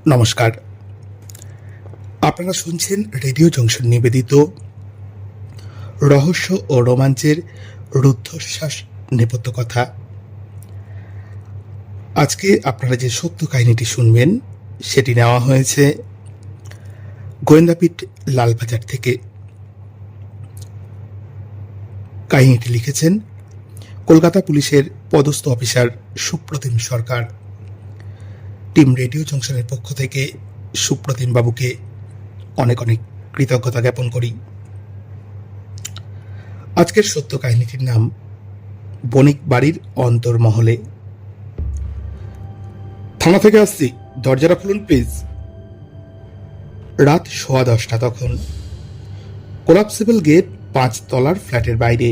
নমস্কার। আপনারা শুনছেন রেডিও জংশন নিবেদিত রহস্য ও রোমাঞ্চের রুদ্ধশ্বাস নেপথ্য কথা। আজকে আপনারা যে সত্য কাহিনীটি শুনবেন সেটি নেওয়া হয়েছে গোয়েন্দাপীঠ লালবাজার থেকে। কাহিনীটি লিখেছেন কলকাতা পুলিশের পদস্থ অফিসার সুপ্রতিম সরকার। টিম রেডিও জংশনের পক্ষ থেকে সুপ্রতিম বাবুকে অনেক অনেক কৃতজ্ঞতা জ্ঞাপন করি। আজকের সত্য কাহিনীটির নাম বণিক বাড়ির অন্তর্মহলে। থানা থেকে আসছি, দরজাটা খুলুন প্লিজ। রাত 10:15 তখন। কোলাপসিবল গেট 5 তলার ফ্ল্যাটের বাইরে,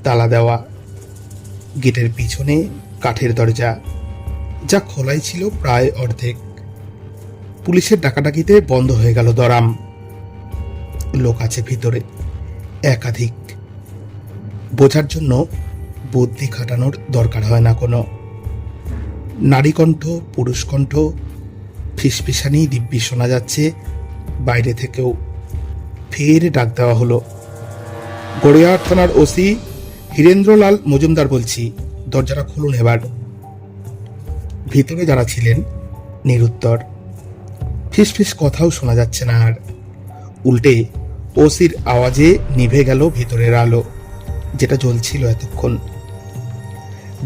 তালা দেওয়া। গেটের পিছনে কাঠের দরজা, যা খোলাই ছিল প্রায় অর্ধেক। পুলিশের ডাকাডাকিতে বন্ধ হয়ে গেল দরাম। লোক আছে ভিতরে, একাধিক। বোঝার জন্য বুদ্ধি খাটানোর দরকার হয় না কোনো। নারীকণ্ঠ, পুরুষকণ্ঠ, ফিসফিসানি দিব্যি শোনা যাচ্ছে বাইরে থেকেও। ফের ডাক দেওয়া হলো। গড়িয়াহাট থানার ওসি হীরেন্দ্রলাল মজুমদার বলছি, দরজাটা খুলুন এবার। ভিতরে যারা ছিলেন নিরুত্তর। ফিসফিস কথাও শোনা যাচ্ছে না আর। উল্টে ওসির আওয়াজে নিভে গেল ভিতরের আলো, যেটা জ্বলছিল এতক্ষণ।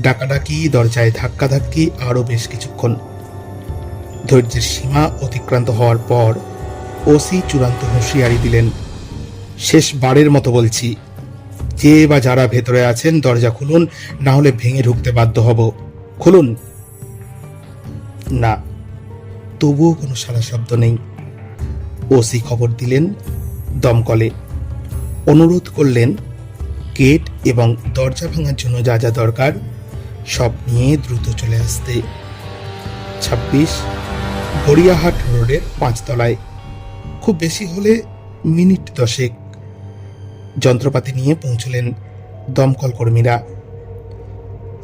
ডাকাডাকি, দরজায় ধাক্কাধাক্কি, আরো বেশ কিছুক্ষণ। ধৈর্যের সীমা অতিক্রান্ত হওয়ার পর ওসি চূড়ান্ত হুঁশিয়ারি দিলেন, শেষবারের মতো বলছি, যে বা যারা ভেতরে আছেন দরজা খুলুন, না হলে ভেঙে ঢুকতে বাধ্য হব। খুলুন। না, তবুও কোনো সাড়া শব্দ নেই। ওসি খবর দিলেন দমকলে। অনুরোধ করলেন গেট এবং দরজা ভাঙার জন্য যা যা দরকার সব নিয়ে দ্রুত চলে আসতে। 26 গড়িয়াহাট রোডের 5 তলায়। খুব বেশি হলে মিনিট 10। যন্ত্রপাতি নিয়ে পৌঁছলেন দমকল কর্মীরা।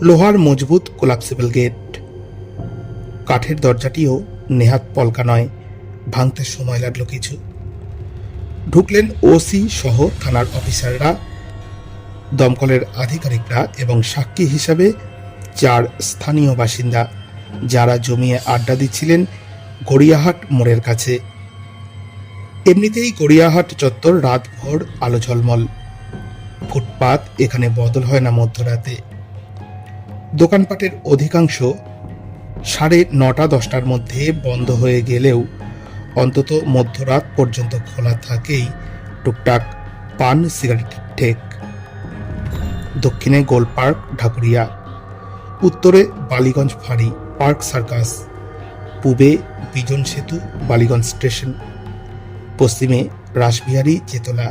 লোহার মজবুত কোলাপসিবল গেট। কাঠের দরজাটিও নেহাত পলকা নয়, ভাঙতে সময় লাগলো কিছু। ঢুকলেন ওসি সহ থানার অফিসাররা, দমকলের আধিকারিকরা এবং সাক্ষী হিসাবে 4 স্থানীয় বাসিন্দা, যারা জমিয়ে আড্ডা দিচ্ছিলেন গড়িয়াহাট মোড়ের কাছে। এমনিতেই গড়িয়াহাট চত্বর রাতভর আলো ঝলমল। ফুটপাত এখানে বদল হয় না মধ্যরাতে। দোকানপাটের অধিকাংশ 9:30-10টার মধ্যে বন্ধ হয়ে গেলেও অন্তত মধ্যরাত পর্যন্ত খোলা থাকেই টুকটাক পান সিগারেটের ঠেক। দক্ষিণে গোল পার্ক ঢাকুরিয়া, উত্তরে বালিগঞ্জ ফাঁড়ি পার্ক সার্কাস, পূবে বিজন সেতু বালিগঞ্জ স্টেশন, পশ্চিমে রাসবিহারী চেতলা।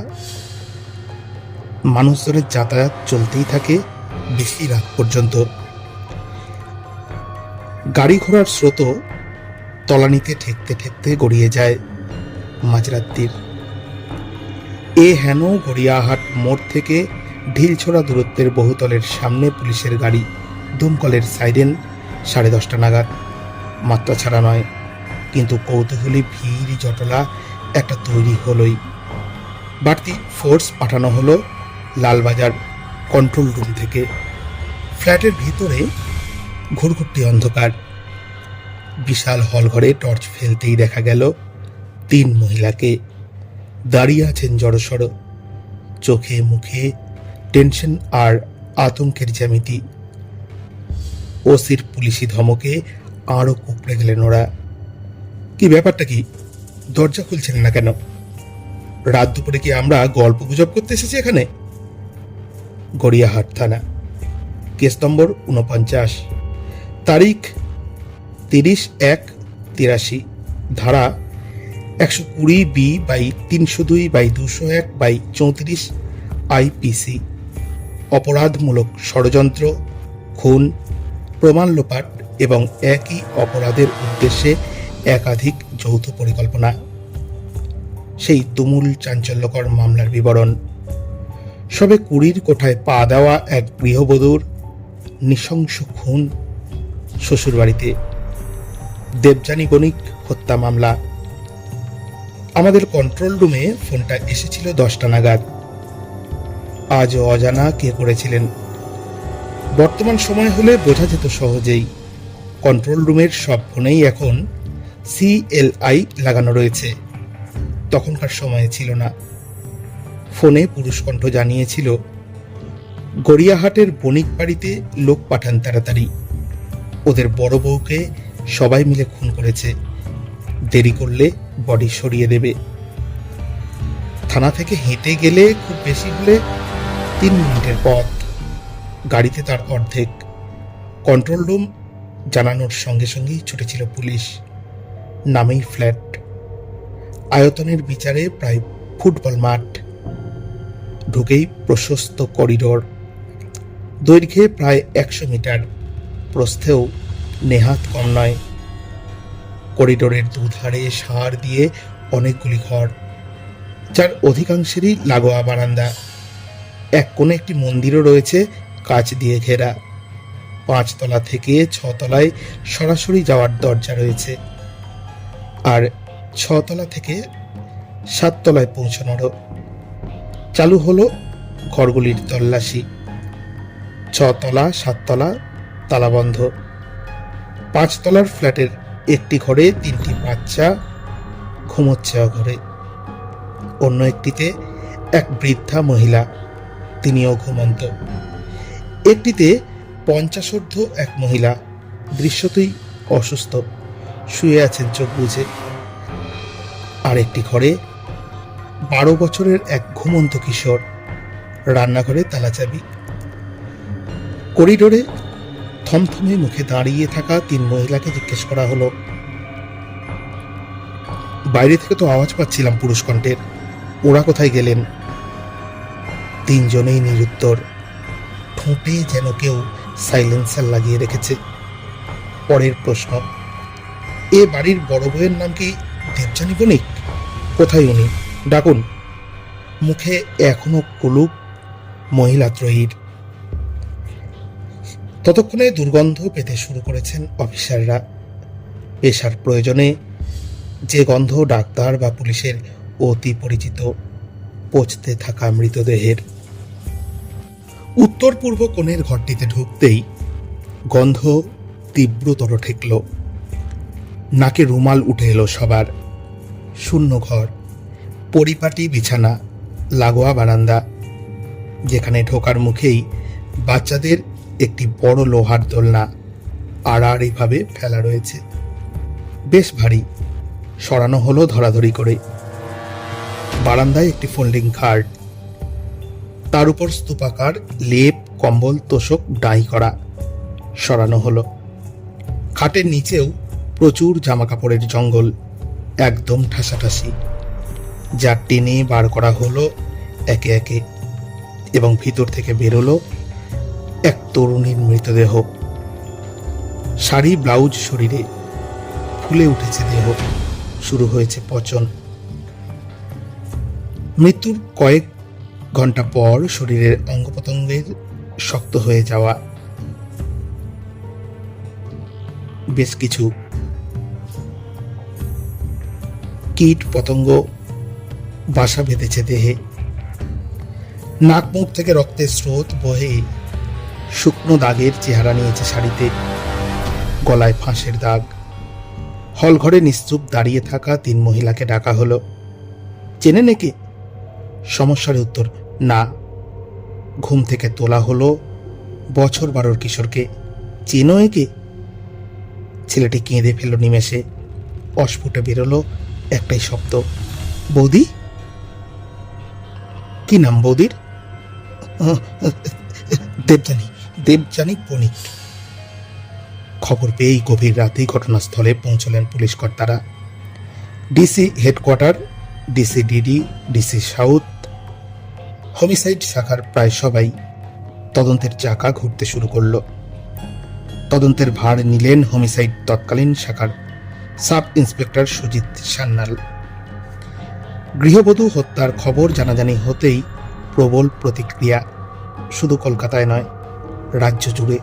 মানুষজনের যাতায়াত চলতেই থাকে বেশি রাত পর্যন্ত। গাড়ি ঘোড়ার স্রোত তলানিতে ঠেকতে ঠেকতে গড়িয়ে যায় মাঝরাত্রির। হেন গড়িয়াহাট মোড় থেকে ঢিলছোড়া দূরত্বের বহুতলের সামনে পুলিশের গাড়ি, দমকলের সাইরেন 10:30 নাগাদ। মাত্রা ছাড়া নয়, কিন্তু কৌতূহলী ভিড় জটলা একটা তৈরি হলোই। বাড়তি ফোর্স পাঠানো হলো লালবাজার কন্ট্রোল রুম থেকে। ফ্ল্যাটের ভিতরে ঘুরঘুরটি অন্ধকার। বিশাল হলঘরে টর্চ ফেলতেই দেখা গেল 3 মহিলাকে। দাঁড়িয়ে আছেন জড়সড়, চোখে মুখে টেনশন আর আতঙ্কের জ্যামিতি। ওসির পুলিশি ধমকে আরো কুকড়ে গেলেন ওরা। কি ব্যাপারটা কি? দরজা খুলছেন না কেন? রাত দুপুরে কি আমরা গল্প গুজব করতে এসেছি এখানে? গড়িয়াহাট থানা, কেস নম্বর 49, তারিখ 30/1/83, ধারা 120B/302/201/34 IPC, অপরাধমূলক ষড়যন্ত্র, খুন, প্রমাণ লোপাট এবং একই অপরাধের উদ্দেশ্যে একাধিক যৌথ পরিকল্পনা। সেই তুমুল চাঞ্চল্যকর মামলার বিবরণ। সবে 20 কোঠায় পা দেওয়া এক গৃহবধূর নৃশংস খুন শ্বশুরবাড়িতে। দেবযানী বণিক হত্যা মামলা। আমাদের কন্ট্রোল রুমে ফোনটা এসেছিল 10টা নাগাদ। আজও অজানা কে করেছিলেন। বর্তমান সময় হলে বোঝা যেত সহজেই। কন্ট্রোল রুমের সব ফোনেই এখন CLI লাগানো রয়েছে। তখনকার সময়ে ছিল না। ফোনে পুরুষ কণ্ঠ জানিয়েছিল, গড়িয়াহাটের বণিক বাড়িতে লোক পাঠান তাড়াতাড়ি, ওদের বড় বউকে সবাই মিলে খুন করেছে, দেরি করলে বডি সরিয়ে দেবে। থানা থেকে হেঁটে গেলে খুব বেশি হলে 3 মিনিটের পথ, গাড়িতে তার অর্ধেক। কন্ট্রোল রুম জানানোর সঙ্গে সঙ্গেই ছুটেছিল পুলিশ। নামেই ফ্ল্যাট, আয়তনের বিচারে প্রায় ফুটবল মাঠ, ঢুকেই প্রশস্ত করিডোর, দৈর্ঘ্যে প্রায় 100 মিটার, প্রস্থেও নেহাত কম নয়। করিডোরের দুধারে সার দিয়ে অনেকগুলি ঘর, যার অধিকাংশেরই লাগোয়া বারান্দা। এক কোণে একটি মন্দিরও রয়েছে, কাঁচ দিয়ে ঘেরা। 5 তলা থেকে 6 তলায় সরাসরি যাওয়ার দরজা রয়েছে, আর 6 তলা থেকে 7 তলায় পৌঁছানোরও। চালু হলো ঘরগুলির তল্লাশি। 6 তলা 7 তলা তালাবন্ধ। 5 তলার ফ্ল্যাটের একটি ঘরে 3টি বাচ্চা ঘুমোচ্ছে অঘরে। অন্য একটিতে এক বৃদ্ধা মহিলা, তিনিও ঘুমন্ত। একটিতে 50 এক মহিলা, দৃশ্যতই অসুস্থ, শুয়ে আছেন চোখ বুজে। আর একটি ঘরে 12 বছরের এক ঘুমন্ত কিশোর, রান্নাঘরে তালাচাবি। করিডোরে থমথমে মুখে দাঁড়িয়ে থাকা 3 মহিলাকে জিজ্ঞেস করা হলো। বাইরে থেকে তো আওয়াজ পাচ্ছিলাম পুরুষ কণ্ঠের, ওরা কোথায় গেলেন? 3 জনেই নিরুত্তর। ঠোঁটে যেন কেউ সাইলেন্সার লাগিয়ে রেখেছে। পরের প্রশ্ন, এ বাড়ির বড় বউয়ের নাম কি দেবযানী বণিক? কোথায় উনি? ডাকুন। মুখে এখনো কুলুপ মহিলা ত্রয়ীর। ততক্ষণে দুর্গন্ধ পেতে শুরু করেছেন অফিসাররা। পেশার প্রয়োজনে যে গন্ধ ডাক্তার বা পুলিশের অতি পরিচিত, পচতে থাকা মৃতদেহের। উত্তর পূর্ব কোণের ঘরটিতে ঢুকতেই গন্ধ তীব্রতর ঠেকল। নাকে রুমাল উঠে এলো সবার। শূন্য ঘর, পরিপাটি বিছানা, লাগোয়া বারান্দা, যেখানে ঢোকার মুখেই বাচ্চাদের একটি বড় লোহার দোলনা আড়াআড়িভাবে ফেলা রয়েছে। বেশ ভারী, সরানো হলো ধরাধরি করে। বারান্দায় একটি ফোল্ডিং খাট, তার উপর স্তূপাকার লেপ, কম্বল, তোশক ডাই করা, সরানো হলো। খাটের নিচেও প্রচুর জামাকাপড়ের জঙ্গল, একদম ঠাসাঠাসি, যা টেনে বার করা হলো একে একে, এবং ভিতর থেকে বেরোলো এক তরুণীর মৃতদেহ। শাড়ি ব্লাউজ শরীরে, ফুলে উঠেছে দেহ, শুরু হয়েছে পচন। মৃত্যুর কয়েক ঘন্টা পর শরীরের অঙ্গপ্রত্যঙ্গের শক্ত হয়ে যাওয়া, বেশ কিছু কীট পতঙ্গ বাসা বেঁধেছে দেহে। নাক মুখ থেকে রক্তের স্রোত বহে শুকনো দাগের চেহারা নিয়েছে শাড়িতে, গলায় ফাঁসের দাগ। হলঘরে নিশ্চুপ দাঁড়িয়ে থাকা 3 মহিলাকে ডাকা হলো। চেনে নাকি? সমস্যার উত্তর না। ঘুম থেকে তোলা হলো বছর 12 কিশোরকে। চেনো একে? ছেলেটি কেঁদে ফেলল নিমেষে। অস্ফুটে বেরোলো একটাই শব্দ, বৌদি। কি নাম বৌদির? দেবযানী বণিক। খবর পেয়েই গভীর রাতেই ঘটনাস্থলে পৌঁছলেন পুলিশ কর্তারা। DC headquarter, DC DD, DC south, homicide শাখার প্রায় সবাই তদন্তের চাকা ঘুরতে শুরু করল। তদন্তের ভার নিলেন হোমিসাইড তৎকালীন শাখার সাব ইন্সপেক্টর সুজিত সান্যাল। গৃহবধূ হত্যার খবর জানাজানি হতেই প্রবল প্রতিক্রিয়া, শুধু কলকাতায় নয়, রাজ্য জুড়ে।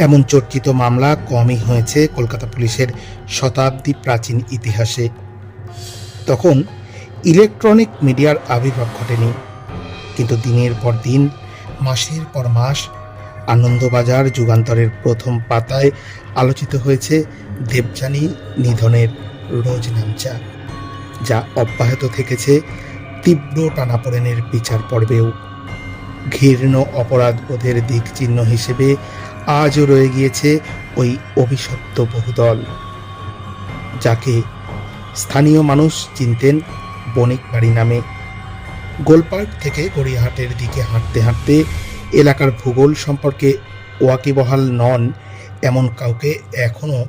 এমন চর্চিত মামলা কমই হয়েছে কলকাতা পুলিশের শতাব্দী প্রাচীন ইতিহাসে। তখন ইলেকট্রনিক মিডিয়ার আবির্ভাব ঘটেনি, কিন্তু দিনের পর দিন, মাসের পর মাস আনন্দবাজার যুগান্তরের প্রথম পাতায় আলোচিত হয়েছে দেবযানী নিধনের রোজনামচা, যা অব্যাহত থেকেছে তীব্র টানাপোড়েনের বিচার পর্বেও। ঘৃণ্য অপরাধবোধের দিক চিহ্ন হিসেবে আজও রয়ে গিয়েছে ওই অভিশপ্ত বহুদল, যাকে স্থানীয় মানুষ চিনতেন বণিক বাড়ি নামে। গোলপার্ক থেকে গড়িয়াহাটের দিকে হাঁটতে হাঁটতে এলাকার ভূগোল সম্পর্কে ওয়াকিবহাল নন এমন কাউকে এখনও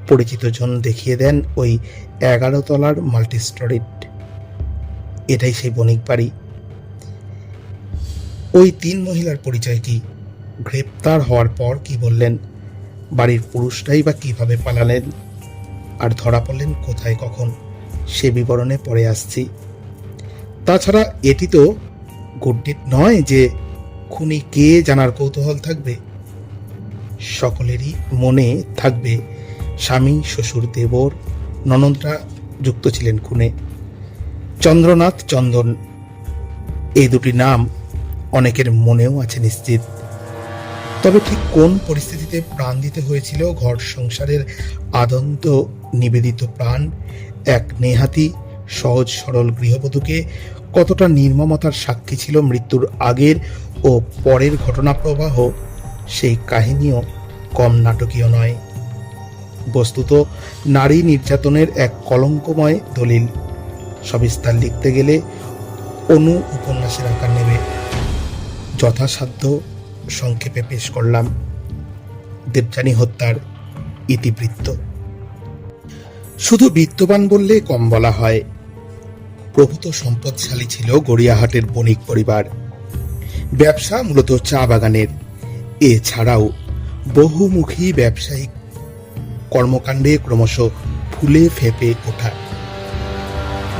পরিচিত জন দেখিয়ে দেন ওই 11 তলার মাল্টি স্টোরিড। এটাই সেই বণিক বাড়ি। ওই 3 মহিলার পরিচয় কি? গ্রেপ্তার হওয়ার পর কি বললেন? বাড়ির পুরুষরাই বা কিভাবে পালালেন? আর ধরা পড়লেন কোথায়, কখন? সে বিবরণে পরে আসছি। তাছাড়া এটি তো গুড্ডিট নয় যে খুনি কে জানার কৌতূহল থাকবে। সকলেরই মনে থাকবে স্বামী, শ্বশুর, দেবর, ননদরা যুক্ত ছিলেন খুনে। চন্দ্রনাথ, চন্দন, এই দুটি নাম অনেকের মনেও আছে নিশ্চিত। তবে ঠিক কোন পরিস্থিতিতে প্রাণ দিতে হয়েছিল ঘর সংসারের আদন্ত নিবেদিত প্রাণ এক নেহাতি সহজ সরল গৃহবধূকে, কতটা নির্মমতার সাক্ষী ছিল মৃত্যুর আগের ও পরের ঘটনা প্রবাহ, সেই কাহিনীও কম নাটকীয় নয়। বস্তুত নারী নির্যাতনের এক কলঙ্কময় দলিল। সবিস্তার লিখতে গেলে অনু উপন্যাসের আকার নেবে। যথাসাধ্য সংক্ষেপে পেশ করলাম দেবযানী হত্যার ইতিবৃত্ত। শুধু বিত্তবান বললে কম বলা হয়। প্রভূত সম্পদশালী ছিল গড়িয়াহাটের বণিক পরিবার। ব্যবসা মূলত চা বাগানের। এছাড়াও বহুমুখী ব্যবসায়িক কর্মকাণ্ডে ক্রমশ ফুলে ফেঁপে ওঠা।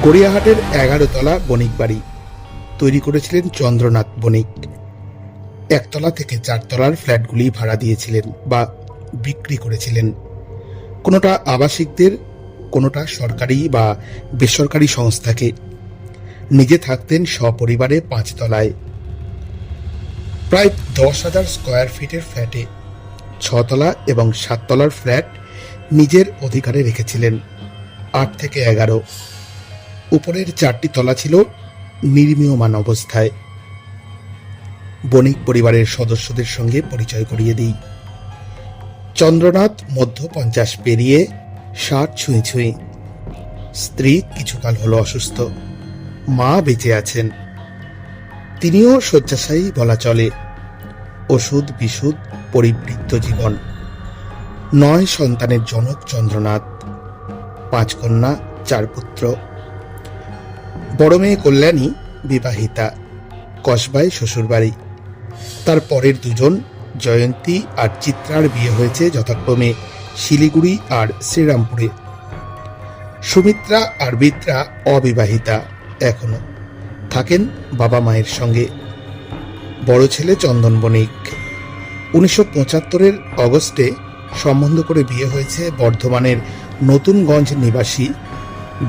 গড়িয়াহাটের 11 তলা বণিক বাড়ি তৈরি করেছিলেন চন্দ্রনাথ বণিক। 1 তলা থেকে 4 তলার ফ্ল্যাটগুলি ভাড়া দিয়েছিলেন বা বিক্রি করেছিলেন, কোনোটা আবাসিকদের, কোনোটা সরকারি বা বেসরকারি সংস্থাকে। নিজে থাকতেন সপরিবারে 5 তলায়। প্রায় 10,000 স্কোয়ার ফিটের ফ্ল্যাটে 6 তলা এবং 7 তলার ফ্ল্যাট নিজের অধিকারে রেখেছিলেন 8 থেকে 11। উপরের 4টি তলা ছিল নির্মীয়মান অবস্থায়। বণিক পরিবারের সদস্যদের সঙ্গে পরিচয় করিয়ে দিই। চন্দ্রনাথ মধ্য 50 পেরিয়ে 60 ছুঁই ছুঁই। স্ত্রী কিছুকাল হলো অসুস্থ, মা বেঁচে আছেন। তিনিও শয্যাশায়ী বলা চলে। ওষুধ বিশুধ পরিবৃত্ত জীবন। 9 সন্তানের জনক চন্দ্রনাথ। 5 কন্যা 4 পুত্র। বড় মেয়ে কল্যাণী বিবাহিতা, কসবায় শ্বশুরবাড়ি। তার পরের 2 জন, জয়ন্তী আর চিত্রার বিয়ে হয়েছে যথাক্রমে শিলিগুড়ি আর শ্রীরামপুরে। সুমিত্রা আর বিত্রা অবিবাহিতা, এখনো থাকেন বাবা মায়ের সঙ্গে। বড় ছেলে চন্দন বণিক 1975 অগস্টে সম্বন্ধ করে বিয়ে হয়েছে বর্ধমানের নতুনগঞ্জ নিবাসী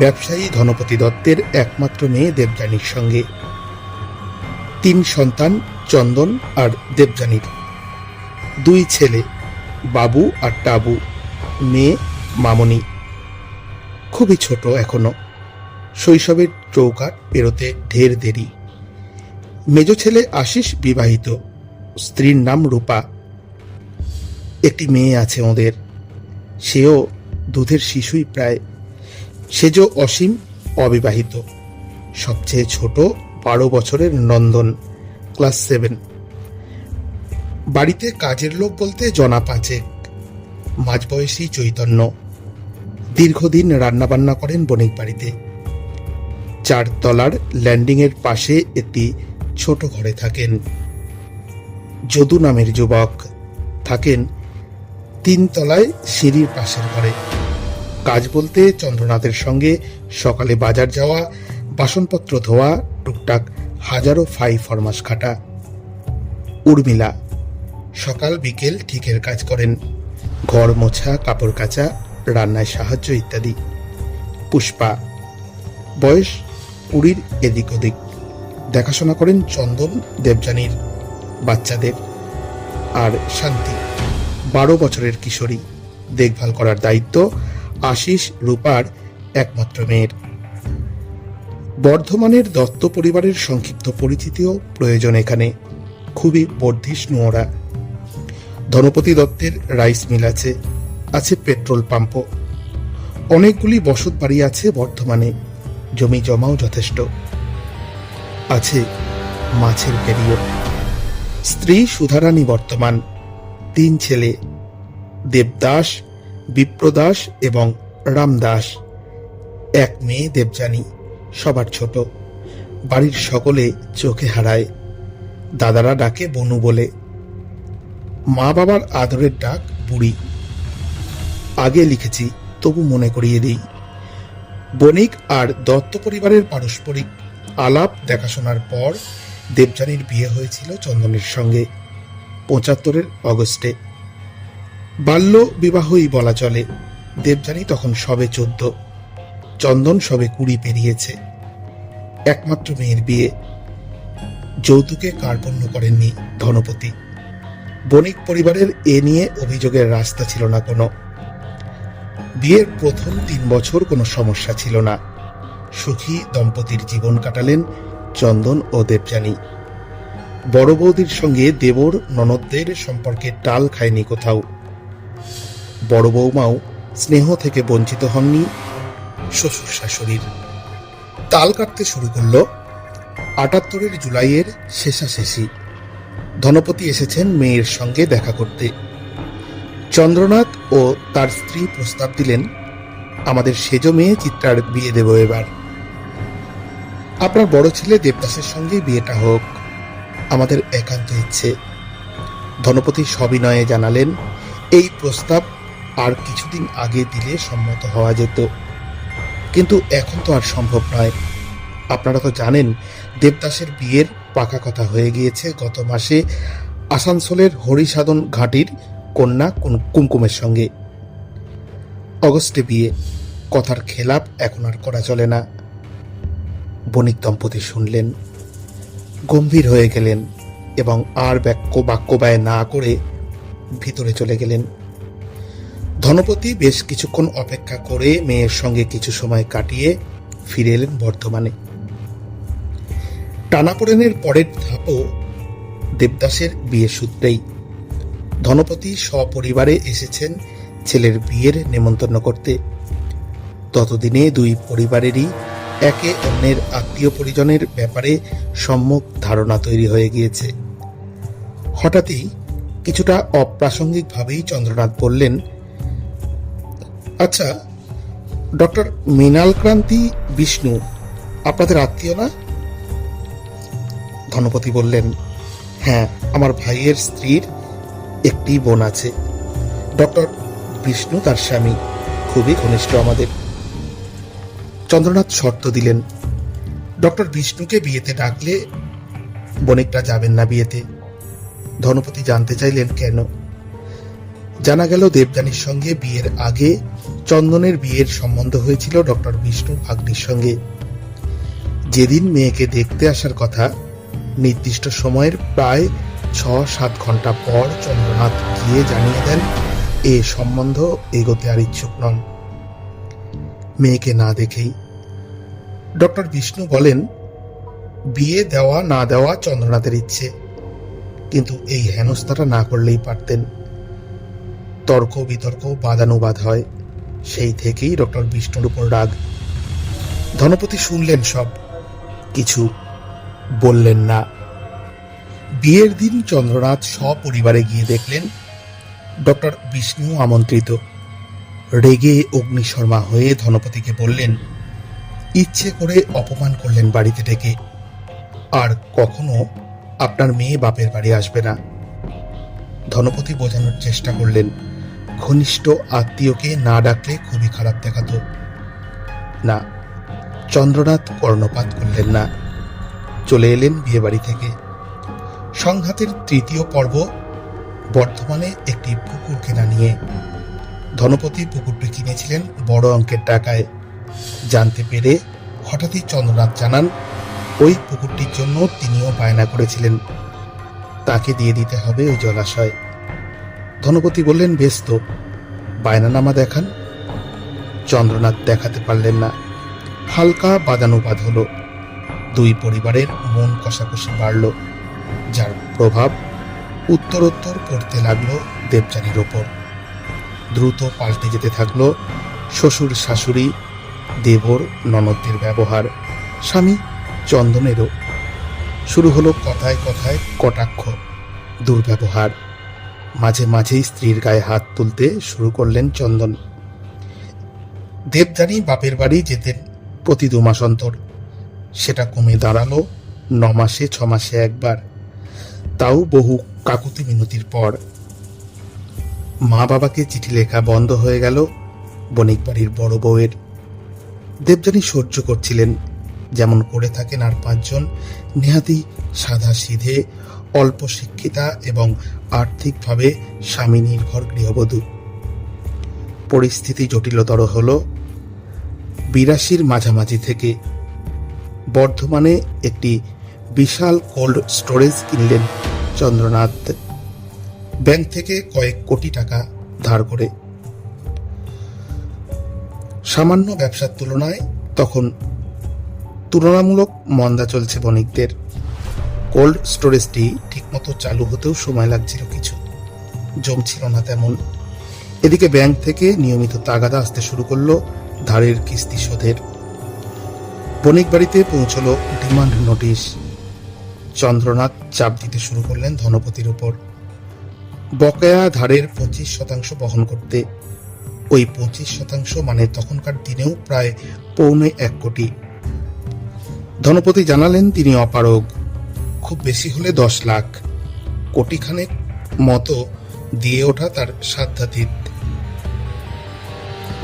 ব্যবসায়ী ধনপতি দত্তের একমাত্র মেয়ে দেবযানীর সঙ্গে। 3 সন্তান চন্দন আর দেবযানীর। 2 ছেলে, বাবু আর টাবু, মেয়ে মামনি। খুবই ছোট এখনো, শৈশবের চৌকাঠ পেরোতে ঢের দেরি। মেজ ছেলে আশিস বিবাহিত, স্ত্রীর নাম রূপা। একটি মেয়ে আছে ওদের, সেও দুধের শিশুই প্রায়। সেজ অসীম অবিবাহিত। সবচেয়ে ছোট 12 বছরের নন্দন, ক্লাস 7। বাড়িতে কাজের লোক বলতে জনা 5। মাঝবয়সী চৈতন্য দীর্ঘদিন রান্নাবান্না করেন বণিক বাড়িতে। 4 তলার ল্যান্ডিং এর পাশে একটি ছোট ঘরে থাকেন। যদু নামের যুবক থাকেন 3 তলায় সিঁড়ির পাশের ঘরে। কাজ বলতে চন্দ্রনাথের সঙ্গে সকালে বাজার যাওয়া, বাসনপত্র ধোয়া, টুকটাক হাজারো ফাই ফরমাস খাটা। উর্মিলা সকাল বিকেল ঠিকের কাজ করেন, ঘর মোছা, কাপড় কাচা, রান্নায় সাহায্য ইত্যাদি। পুষ্পা, বয়স 20 এদিক ওদিক, দেখাশোনা করেন চন্দন, দেবযানীর বাচ্চাদের। আর শান্তি, 12 বছরের কিশোরী, দেখভাল করার দায়িত্ব আশিস, রূপার একমাত্র মেয়ের। বর্ধমানের দত্ত পরিবারের সংক্ষিপ্ত পরিচিতিও প্রয়োজন এখানে, খুবই বর্ধিষ্ণু ওরা। ধনপতি দত্তের রাইস মিল আছে, আছে পেট্রোল পাম্পও, অনেকগুলি বসত বাড়ি আছে বর্ধমানে, জমি জমাও যথেষ্ট আছে, মাছের ফেরিও। স্ত্রী সুধারানী বর্তমান, 3 ছেলে, দেবদাস, বিপ্রদাস এবং রামদাস, 1 মেয়ে দেবযানী, সবার ছোট। বাড়ির সকলে চোখে হারায়, দাদারা ডাকে বনু বলে, মা বাবার আদরের ডাক বুড়ি। আগে লিখেছি, তবু মনে করিয়ে দিই, বণিক আর দত্ত পরিবারের পারস্পরিক আলাপ দেখাশোনার পর দেবযানীর বিয়ে হয়েছিল চন্দনের সঙ্গে 75-এর অগস্টে। বাল্য বিবাহই বলা চলে। দেবযানী তখন সবে 14, চন্দন সবে 20 পেরিয়েছে। একমাত্র মেয়ের বিয়ে, যৌতুকে কার্পণ্য করেননি ধনপতি। বণিক পরিবারের এ নিয়ে অভিযোগের রাস্তা ছিল না কোনো। বিয়ের প্রথম 3 বছর কোনো সমস্যা ছিল না, সুখী দম্পতির জীবন কাটালেন চন্দন ও দেবযানী। বড় বৌদির সঙ্গে দেবর ননদদের সম্পর্কে টাল খায়নি কোথাও। বড় বৌমাও স্নেহ থেকে বঞ্চিত হননি শ্বশুর শাশুড়ির। তাল কাটতে শুরু করল 78-এর জুলাইয়ের শেষাশেষি। ধনপতি এসেছেন মেয়ের সঙ্গে দেখা করতে। চন্দ্রনাথ ও তার স্ত্রী প্রস্তাব দিলেন, আমাদের সেজ মেয়ে চিত্রার বিয়ে দেব এবার। আপনার বড় ছেলে দেবদাসের সঙ্গে বিয়েটা হোক, আমাদের একান্ত ইচ্ছে। ধনপতি সবিনয়ে জানালেন, এই প্রস্তাব আর কিছুদিন আগে দিলে সম্মত হওয়া যেত, কিন্তু এখন তো আর সম্ভব নয়। আপনারা তো জানেন, দেবদাসের বিয়ের পাকা কথা হয়ে গিয়েছে গত মাসে আসানসোলের হরিসাধন ঘাটির কন্যা কুমকুমের সঙ্গে। অগস্টে বিয়ে, কথার খেলাপ এখন আর করা চলে না। বণিক দম্পতি শুনলেন, গম্ভীর হয়ে গেলেন এবং আর বাক্য ব্যয় না করে ভিতরে চলে গেলেন। ধনপতি বেশ কিছুক্ষণ অপেক্ষা করে মেয়ের সঙ্গে কিছু সময় কাটিয়ে ফিরে এলেন বর্ধমানে। টানাপোড়েনের পরের ধাপও দেবদাসের বিয়ে সূত্রেই। ধনপতি সপরিবারে এসেছেন ছেলের বিয়ের নেমন্তন্ন করতে। ততদিনে দুই পরিবারেরই একে অন্যের আত্মীয় পরিজনের ব্যাপারে সম্যক ধারণা তৈরি হয়ে গিয়েছে। হঠাৎই কিছুটা অপ্রাসঙ্গিকভাবেই চন্দ্রনাথ বললেন, আচ্ছা, ডক্টর মৃণালক্রান্তি বিষ্ণু আপনাদের আত্মীয় না? ধনপতি বললেন, হ্যাঁ, আমার ভাইয়ের স্ত্রীর একটি বোন আছে। ডক্টর বিষ্ণু তার স্বামী, খুবই ঘনিষ্ঠ আমাদের। চন্দ্রনাথ শর্ত দিলেন, ডক্টর বিষ্ণুকে বিয়েতে ডাকলে বণিকরা যাবেন না বিয়েতে। ধনপতি জানতে চাইলেন কেন। জানা গেল, দেবযানীর সঙ্গে বিয়ের আগে চন্দনের বিয়ের সম্বন্ধ হয়েছিল ডক্টর বিষ্ণুর ভাগ্নির সঙ্গে। যেদিন মেয়েকে দেখতে আসার কথা, নির্দিষ্ট সময়ের প্রায় 6-7 ঘন্টা পর চন্দ্রনাথ গিয়ে জানিয়ে দেন এ সম্বন্ধ এগোতে আর ইচ্ছুক নন। মেয়েকে না দেখেই ডক্টর বিষ্ণু বলেন, বিয়ে দেওয়া না দেওয়া চন্দ্রনাথের ইচ্ছে, কিন্তু এই হেনস্থাটা না করলেই পারতেন। তর্ক বিতর্ক বাদানুবাদ হয়, সেই থেকেই ডক্টর বিষ্ণুর উপর রাগ। ধনপতি শুনলেন সব, কিছু বললেন না। বিয়ের দিন চন্দ্রনাথ সপরিবারে গিয়ে দেখলেন ডক্টর বিষ্ণু আমন্ত্রিত। রেগে অগ্নিশর্মা হয়ে ধনপতিকে বললেন, ইচ্ছে করে অপমান করলেন বাড়িতে ডেকে, আর কখনো আপনার মেয়ে বাপের বাড়ি আসবে না। ধনপতি বোঝানোর চেষ্টা করলেন, ঘনিষ্ঠ আত্মীয়কে না ডাকলে খুবই খারাপ দেখাতো। না, চন্দ্রনাথ কর্ণপাত করলেন না, চলে এলেন বিয়ে বাড়ি থেকে। সংঘাতের তৃতীয় পর্ব বর্ধমানে একটি পুকুর কেনা নিয়ে। ধনপতি পুকুরটি কিনেছিলেন বড় অঙ্কের টাকায়। জানতে পেরে হঠাৎই চন্দ্রনাথ জানান ওই পুকুরটির জন্য তিনিও বায়না করেছিলেন, তাকে দিয়ে দিতে হবে ওই জলাশয়। ধনপতি বললেন, বেশ তো, বায়নানামা দেখান। চন্দ্রনাথ দেখাতে পারলেন না। হালকা বাদানুবাদ হলো। দুই পরিবারের মন কষাকষি বাড়ল, যার প্রভাব উত্তরোত্তর পড়তে লাগলো দেবযানীর ওপর। দ্রুত পাল্টে যেতে থাকলো শ্বশুর শাশুড়ি, দেবর ননদদের ব্যবহার, স্বামী চন্দনেরও। শুরু হলো কথায় কথায় কটাক্ষ, দুর্ব্যবহার। মাঝে মাঝেই স্ত্রীর গায়ে হাত তুলতে শুরু করলেন চন্দন। দেবযানী বাপের বাড়ি যেতেন প্রতি 2 মাস অন্তর। সেটা কমে দাঁড়ালো 9 মাসে 6 মাসে একবার, তাও বহু কাকুতি মিনতির পর। মা বাবাকে চিঠি লেখা বন্ধ হয়ে গেল বণিক বাড়ির বড় বউয়ের। দেবযানী সহ্য করছিলেন, যেমন করে থাকেন আর 5 জন নেহাতি সাদা সিধে, অল্প শিক্ষিতা এবং আর্থিকভাবে স্বামী নির্ভর গৃহবধূ। পরিস্থিতি জটিলতর হল 82-র মাঝামাঝি থেকে। বর্ধমানে একটি বিশাল কোল্ড স্টোরেজ কিনলেন চন্দ্রনাথ, ব্যাংক থেকে কয়েক কোটি টাকা ধার করে। সামান্য ব্যবসার তুলনায় তখন তুলনামূলক মন্দা চলছে বণিকদের। কোল্ড স্টোরেজটি ঠিকমতো চালু হতেও সময় লাগছিল কিছু, জমছিল না তেমন। এদিকে ব্যাংক থেকে নিয়মিত তাগাদা আসতে শুরু করলো ধারের কিস্তি শোধের। বণিক বাড়িতে পৌঁছলো ডিমান্ড নোটিশ। চন্দ্রনাথ চাপ দিতে শুরু করলেন ধনপতির উপর, বকেয়া ধারের 25% বহন করতে। ওই 25% মানে তখনকার দিনেও প্রায় 1.25 কোটি। ধনপতি জানালেন তিনি অপারগ, খুব বেশি হলে 10 লাখ, কোটিখানেক মতো দিয়ে ওঠা তার সাধ্যাতীত।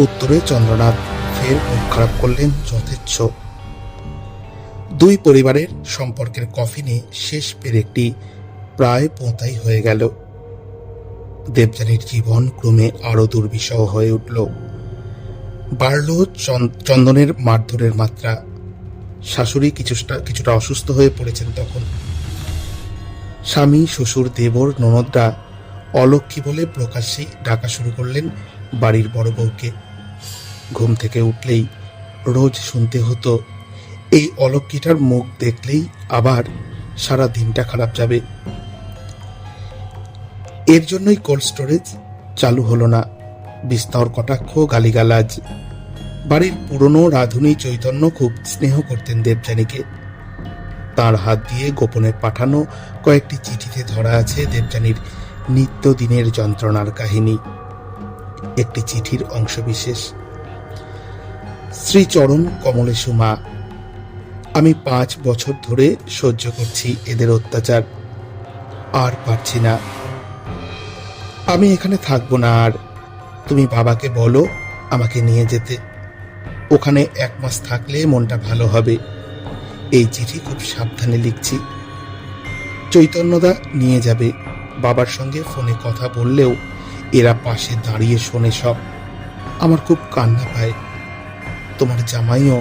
উত্তরে চন্দ্রনাথ ফের মুখ খারাপ করলেন যথেচ্ছ। দুই পরিবারের সম্পর্কের কফিনে শেষ পেরেকটি প্রায় পোঁতাই হয়ে গেল। দেবযানীর জীবন ক্রমে আরো দুর্বিষহ হয়ে উঠল। বাড়ল চন্দনের মারধরের মাত্রা। শাশুড়ি কিছুটা অসুস্থ হয়ে পড়েছেন তখন। স্বামী, শ্বশুর, দেবর, ননদরা অলক্ষী বলে প্রকাশ্যেই ডাকা শুরু করলেন বাড়ির বড় বউকে। ঘুম থেকে উঠলেই রোজ শুনতে হতো, এই অলক্ষীটার মুখ দেখলেই আবার সারা দিনটা খারাপ যাবে। এর জন্যই কোল্ড স্টোরেজ চালু হলো না। বিস্তর কটাক্ষ, গালিগালাজ। বাড়ির পুরনো রাঁধুনি চৈতন্য খুব স্নেহ করতেন দেবযানীকে। তার হাত দিয়ে গোপনে পাঠানো কয়েকটি চিঠিতে ধরা আছে দেবযানীর নিত্যদিনের যন্ত্রণার কাহিনী। একটি চিঠির অংশবিশেষ। শ্রীচরণ কমলেশু মা, আমি 5 বছর ধরে সহ্য করছি এদের অত্যাচার, আর পারছি না। আমি এখানে থাকবো না আর। তুমি বাবাকে বলো আমাকে নিয়ে যেতে। ওখানে 1 মাস থাকলে মনটা ভালো হবে। এই চিঠি খুব সাবধানে লিখছি। চৈতন্যদা নিয়ে যাবে। বাবার সঙ্গে ফোনে কথা বললেও এরা পাশে দাঁড়িয়ে শোনে সব। আমার খুব কান্না পায়। তোমার জামাইও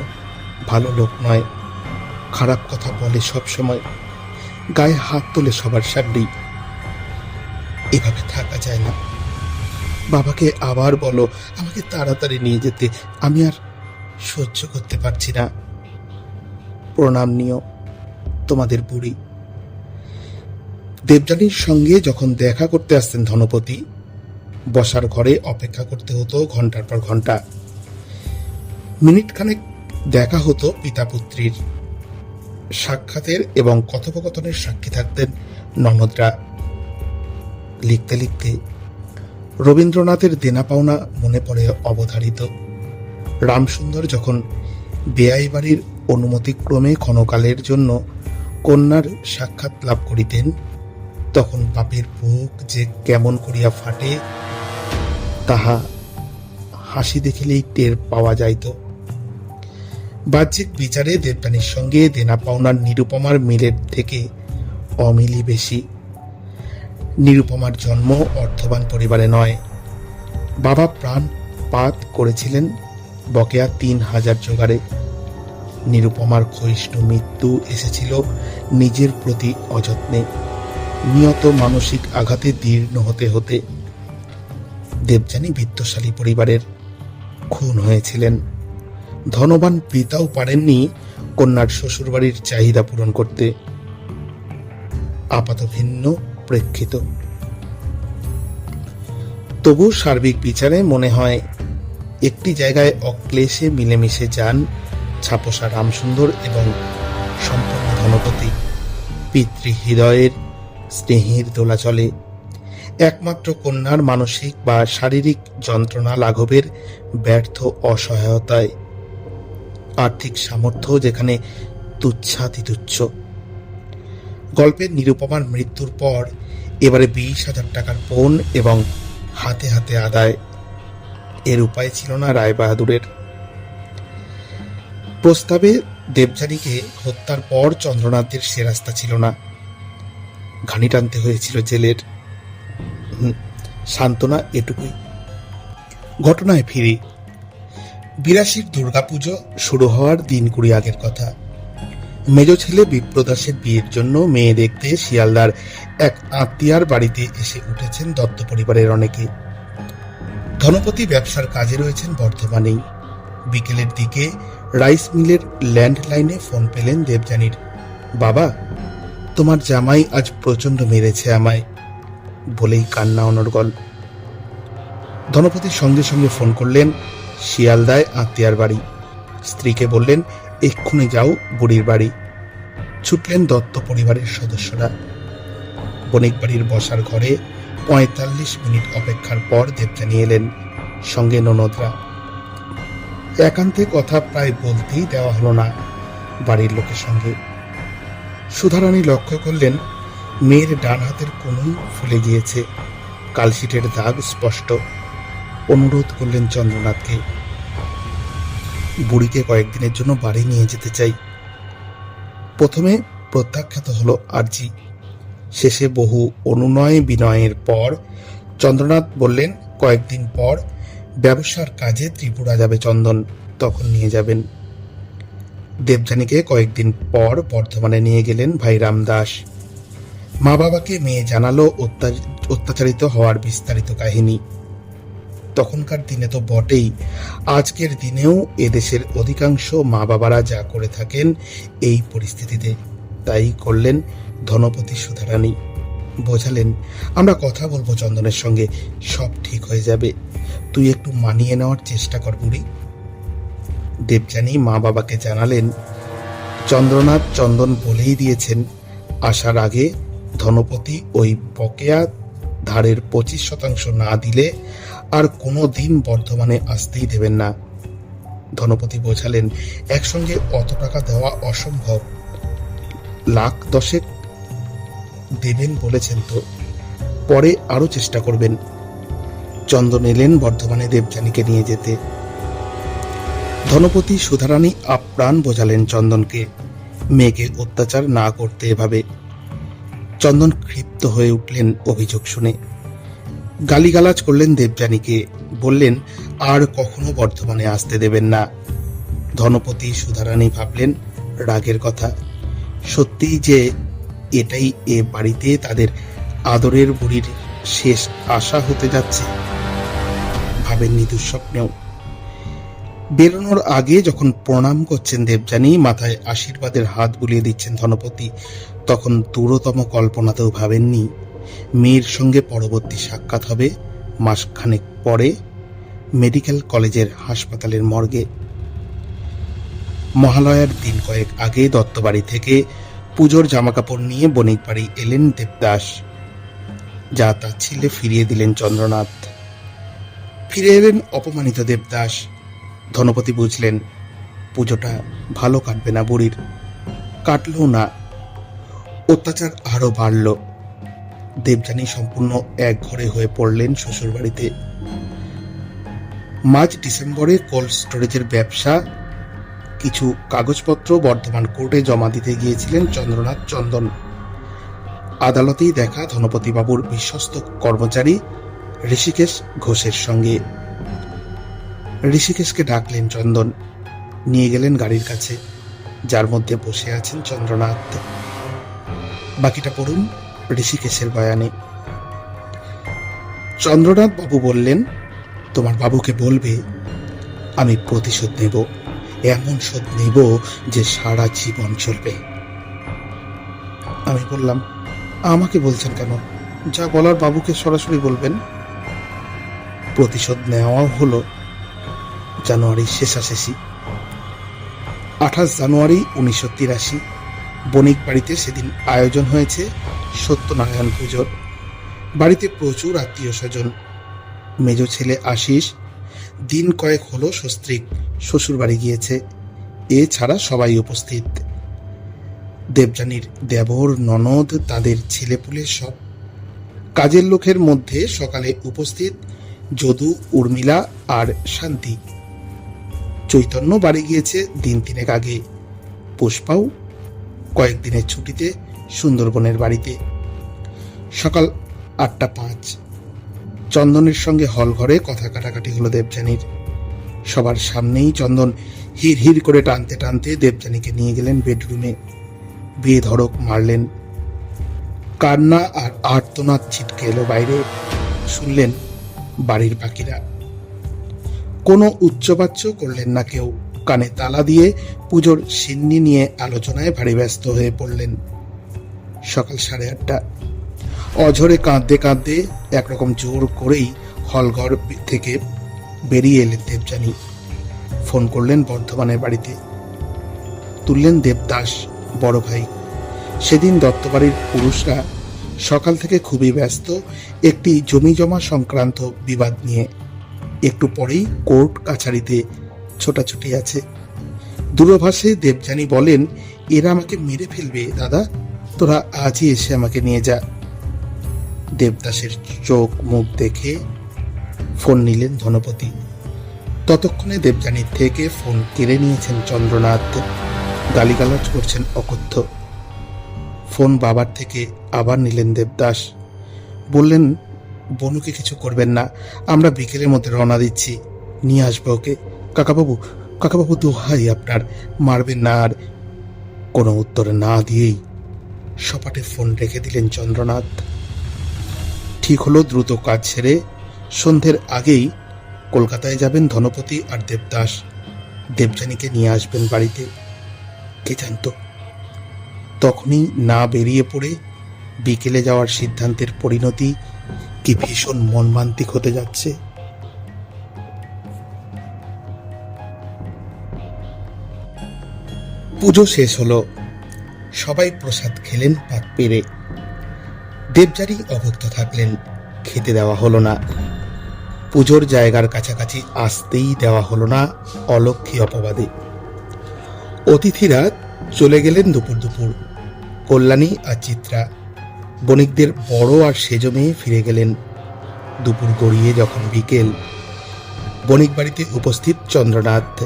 ভালো লোক নয়, খারাপ কথা বলে সব সময়, গায়ে হাত তোলে সবার সামনেই। এভাবে থাকা যায় না। বাবাকে আবার বলো আমাকে তাড়াতাড়ি নিয়ে যেতে, আমি আর সহ্য করতে পারছি না। প্রণাম নিও, তোমাদের বুড়ি। দেবযানীর সঙ্গে যখন দেখা করতে আসতেন ধনপতি, বসার ঘরে অপেক্ষা করতে হতো ঘন্টার পর ঘন্টা। মিনিট খানেক দেখা হতো পিতা পুত্রীর। সাক্ষাতের এবং কথোপকথনের সাক্ষী থাকতেন ননদরা। লিখতে লিখতে রবীন্দ্রনাথের দেনা পাওনা মনে পড়ে অবধারিত। রামসুন্দর যখন বেয়াই বাড়ির অনুমতিক্রমে ক্ষণকালের জন্য কন্যার সাক্ষাৎ লাভ করিতেন, তখন বাপের বুক যে কেমন করিয়া ফাটে তাহা হাসি দেখিলেই টের পাওয়া যাইত। বাহ্যিক বিচারে দেবযানীর সঙ্গে দেনা পাওনার নিরুপমার মিলের থেকে অমিলই বেশি। নিরুপমার জন্ম অর্থবান পরিবারে নয়। বাবা প্রাণপাত করেছিলেন বকেয়া ৩,০০০ জোগাড়ে। নিরুপমার ক্ষয়িষ্ণু মৃত্যু এসেছিল নিজের প্রতি অযত্নে, নিয়ত মানসিক আঘাতে দীর্ণ হতে হতে। দেবযানী বিত্তশালী পরিবারের খুন হয়েছিলেন। ধনবান পিতাও পারেননি কন্যার শ্বশুরবাড়ির চাহিদা পূরণ করতে। আপাত ভিন্ন প্রেক্ষিত, তবু সার্বিক বিচারে মনে হয় একটি জায়গায় অক্লেশে মিলেমিশে যান ছাপোষা রামসুন্দর এবং সম্পন্ন ধনপতি। পিতৃহৃদয়ের স্নেহের দোলাচলে একমাত্র কন্যার মানসিক বা শারীরিক যন্ত্রণা লাঘবের ব্যর্থ অসহায়তায়, আর্থিক সামর্থ্য যেখানে তুচ্ছাতিতুচ্ছ। গল্পের নিরুপমার মৃত্যুর পর এবারে 20,000 টাকার পণ এবং হাতে হাতে আদায়, এর উপায় ছিল না রায়বাহাদুরের। প্রস্তাবে দেবযানীকে হত্যার পর চন্দ্রনাথদের সে রাস্তা ছিল না, ঘানি টানতে হয়েছিল জেলের। সান্ত্বনা এটুকুই। ঘটনায় ফিরি। 82 দুর্গাপুজো শুরু হওয়ার দিন 20 আগের কথা। মেজ ছেলে বিপ্রদাসের বিয়ের জন্য মেয়ে দেখতে শিয়ালদার এক আত্মীয়ার বাড়িতে এসে উঠেছেন দত্ত পরিবারের অনেকে। ধনপতি ব্যবসার কাজে রয়েছেন বর্ধমানেই। বিকেলের দিকে রাইস মিলের ল্যান্ডলাইনে ফোন পেলেন দেবযানীর। বাবা, তোমার জামাই আজ প্রচন্ড মেরেছে আমায়, বলেই কান্না অনর্গল। ধনপতি সঙ্গে সঙ্গে ফোন করলেন শিয়ালদায় আত্মীয়ার বাড়ি। স্ত্রীকে বললেন এক্ষুনি যাও বুড়ির বাড়ি। ছুটলেন দত্ত পরিবারের সদস্যরা। বণিক বাড়ির বসার ঘরে 45 মিনিট অপেক্ষার পর দেবযানী এলেন, সঙ্গে ননদরা। একান্তে কথা প্রায় বলতেই দেওয়া হলো না বাড়ির লোকের সঙ্গে। সুধারানী লক্ষ্য করলেন মেয়ের ডান হাতের কোনোই ফুলে গিয়েছে, কালশিটের দাগ স্পষ্ট। অনুরোধ করলেন চন্দ্রনাথকে, বুড়িকে কয়েকদিনের জন্য বাড়ি নিয়ে যেতে চাই। প্রথমে প্রত্যাখ্যাত হলো আর্জি, শেষে বহু অনুনয় বিনয়ের পর চন্দ্রনাথ বললেন কয়েকদিন পর ব্যবসার কাজে ত্রিপুরা যাবে চন্দন, তখন নিয়ে যাবেন। দেবযানীকে কয়েকদিন পর বর্ধমানে নিয়ে গেলেন ভাই রামদাস। মা বাবাকে মেয়ে জানালো অত্যাচারিত হওয়ার বিস্তারিত কাহিনী। তখনকার দিনে তো বটেই, আজকের দিনেও এদেশের অধিকাংশ মা বাবারা যা করে থাকেন এই পরিস্থিতিতে তাই করলেন ধনপতি সুধারানী। বোঝালেন আমরা কথা বলবো চন্দনের সঙ্গে, সব ঠিক হয়ে যাবে, তুই একটু মানিয়ে নেওয়ার চেষ্টা কর বুড়ি। দেবযানী মা বাবাকে জানালেন চন্দ্রনাথ চন্দন বলেই দিয়েছেন আসার আগে ধনপতি ওই বকেয়া ধারের 25% না দিলে আর কোনো দিন বর্ধমানে আসতেই দেবেন না। ধনপতি বোঝালেন একসঙ্গে অত টাকা দেওয়া অসম্ভব, 1,10,000 দেবেন বলেছেন তো, পরে আরো চেষ্টা করবেন। চন্দন এলেন বর্ধমানে দেবযানীকে নিয়ে যেতে। ধনপতি সুধারানী আপ্রাণ বোঝালেন চন্দনকে মেয়েকে অত্যাচার না করতে এভাবে। চন্দন ক্ষিপ্ত হয়ে উঠলেন অভিযোগ শুনে, গালিগালাজ করলেন দেবযানীকে, বললেন আর কখনো বর্ধমানে আসতে দেবেন না। ধনপতি সুধারানী ভাবলেন রাগের কথা, সত্যিই যে এটাই এ বাড়িতে তাদের আদরের বুড়ির শেষ আশা হতে যাচ্ছে, ভাবেননি দুঃস্বপ্নেও। বেরোনোর আগে যখন প্রণাম করছেন দেবযানী, মাথায় আশীর্বাদের হাত বুলিয়ে দিচ্ছেন ধনপতি, তখন দূরতম কল্পনাতেও ভাবেননি মেয়ের সঙ্গে পরবর্তী সাক্ষাৎ হবে মাসখানেক পরে মেডিকেল কলেজের হাসপাতালের মর্গে। মহালয়ার দিন কয়েক আগে দত্তবাড়ি থেকে পুজোর জামাকাপড় নিয়ে বণিক বাড়ি এলেন দেবদাস, যা তার ছেলে ফিরিয়ে দিলেন চন্দ্রনাথ। ফিরে এলেন অপমানিত দেবদাস। ধনপতি বুঝলেন পুজোটা ভালো কাটবে না বুড়ির, কাটলো না, অত্যাচার আরো বাড়ল। দেবযানী সম্পূর্ণ একঘরে হয়ে পড়লেন শ্বশুর বাড়িতে। মাঝ ডিসেম্বরে কোল্ড স্টোরেজের ব্যবসা, কিছু কাগজপত্র বর্ধমান কোর্টে জমা দিতে গিয়েছিলেন চন্দ্রনাথ চন্দন। আদালতেই দেখা ধনপতিবাবুর বিশ্বস্ত কর্মচারী ঋষিকেশ ঘোষের সঙ্গে। ঋষিকেশকে ডাকলেন চন্দন, নিয়ে গেলেন গাড়ির কাছে, যার মধ্যে বসে আছেন চন্দ্রনাথ। বাকিটা পড়ুন ঋষিকেশের বয়ানে। চন্দ্রনাথ বাবু বললেন, তোমার বাবুকে বলবে আমি প্রতিশোধ নেব, এমন শোধ নেব যে সারা জীবন চলবে। আমি বললাম, আমাকে বলছেন কেন? যা বলার বাবুকে সরাসরি বলবেন। প্রতিশোধ নেওয়াও হলো জানুয়ারির শেষাশেষি। 28 জানুয়ারি 1983 বণিক বাড়িতে সেদিন আয়োজন হয়েছে সত্যনারায়ণ পুজোর। বাড়িতে প্রচুর আত্মীয় স্বজন। মেজ ছেলে আশিস দিন কয়েক হলো সস্ত্রীক শ্বশুর বাড়ি গিয়েছে। এছাড়া সবাই উপস্থিত। দেবযানীর দেবর, ননদ, তাদের ছেলেপুলে সব। কাজের লোকের মধ্যে সকালে উপস্থিত যদু, উর্মিলা আর শান্তি। চৈতন্য বাড়ি গিয়েছে দিন 3 আগে। পুষ্পাও কয়েকদিনের ছুটিতে সুন্দরবনের বাড়িতে। সকাল 8:05 চন্দনের সঙ্গে হল ঘরে কথা কাটাকাটি হলো দেবযানীর। সবার সামনেই চন্দন হির হির করে টানতে টানতে দেবযানীকে নিয়ে গেলেন বেডরুমে। বেধড়ক মারলেন। কান্না আর আর্তনাদ ছিটকে এলো বাইরে। শুনলেন বাড়ির বাকিরা। কোনো উচ্চবাচ্য করলেন না কেউ। কানে তালা দিয়ে পুজোর সিন্নি নিয়ে আলোচনায় ভারী ব্যস্ত হয়ে পড়লেন। সকাল 8:30 অঝরে কাঁদতে কাঁদতে একরকম জোর করেই হলঘর থেকে বেরিয়ে এলেন দেবযানী। ফোন করলেন বর্ধমানের বাড়িতে। তুললেন দেবদাস, বড় ভাই। সেদিন দত্তবাড়ির পুরুষরা সকাল থেকে খুবই ব্যস্ত একটি জমি জমা সংক্রান্ত বিবাদ নিয়ে। একটু পরেই কোর্ট কাছারিতে ছোটাছুটি আছে। দূরভাষে দেবযানী বলেন, এরা আমাকে মেরে ফেলবে দাদা, তোরা আজই এসে আমাকে নিয়ে যা। দেবদাসের চোখ মুখ দেখে ফোন নিলেন ধনপতি। ততক্ষণে দেবযানীর থেকে ফোন কেড়ে নিয়েছেন চন্দ্রনাথ। গালিগালাজ করছেন অকথ্য। ফোন বাবার থেকে আবার নিলেন দেবদাস। বললেন, বনুকে কিছু করবেন না, আমরা বিকেলের মধ্যে রওনা দিচ্ছি, নিয়ে আসবো ওকে। কাকাবাবু দোহাই আপনার, মারবেন না। আর কোনো উত্তর না দিয়েই সপাটে ফোন রেখে দিলেন চন্দ্রনাথ। ঠিক হলো দ্রুত কাজ সেরে সন্ধ্যের আগেই কলকাতায় যাবেন ধনপতি আর দেবদাস। দেবযানীকে নিয়ে আসবেন বাড়িতে। কে জানত তখনই না বেরিয়ে পড়ে বিকেলে যাওয়ার সিদ্ধান্তের পরিণতি কি ভীষণ মর্মান্তিক হতে যাচ্ছে। পুজো শেষ হলো। সবাই প্রসাদ খেলেন পাক পেরে। দেবযানী অভুক্ত থাকলেন। খেতে দেওয়া হলো না। পুজোর জায়গার কাছাকাছি আসতেই দেওয়া হলো না অলক্ষী অপবাদে। অতিথিরা চলে গেলেন দুপুর দুপুর। কল্যাণী আর চিত্রা। বণিকদের বড় আর সেজ মেয়ে ফিরে গেলেন। দুপুর গড়িয়ে যখন বিকেল, বণিক বাড়িতে উপস্থিত চন্দ্রনাথ।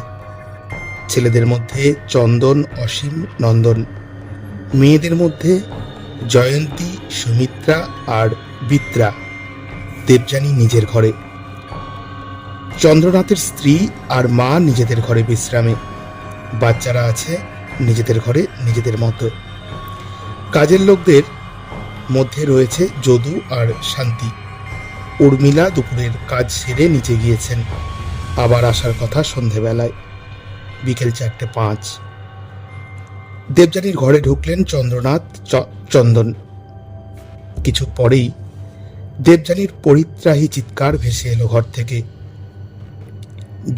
ছেলেদের মধ্যে চন্দন, অসীম, নন্দন। মেয়েদের মধ্যে জয়ন্তী, সুমিত্রা আর বিত্রা। দেবযানী নিজের ঘরে। চন্দ্রনাথের স্ত্রী আর মা নিজেদের ঘরে বিশ্রামে। বাচ্চারা আছে নিজেদের ঘরে নিজেদের মতো। কাজের লোকদের মধ্যে রয়েছে যদু আর শান্তি। উর্মিলা দুপুরের কাজ সেরে নিচে গিয়েছেন। আবার আসার কথা সন্ধেবেলায়, বিকেল 4:05। দেবযানীর ঘরে ঢুকলেন চন্দ্রনাথ, চন্দন। কিছু পরেই দেবযানীর পরিত্রাহী চিৎকার ভেসে এলো ঘর থেকে।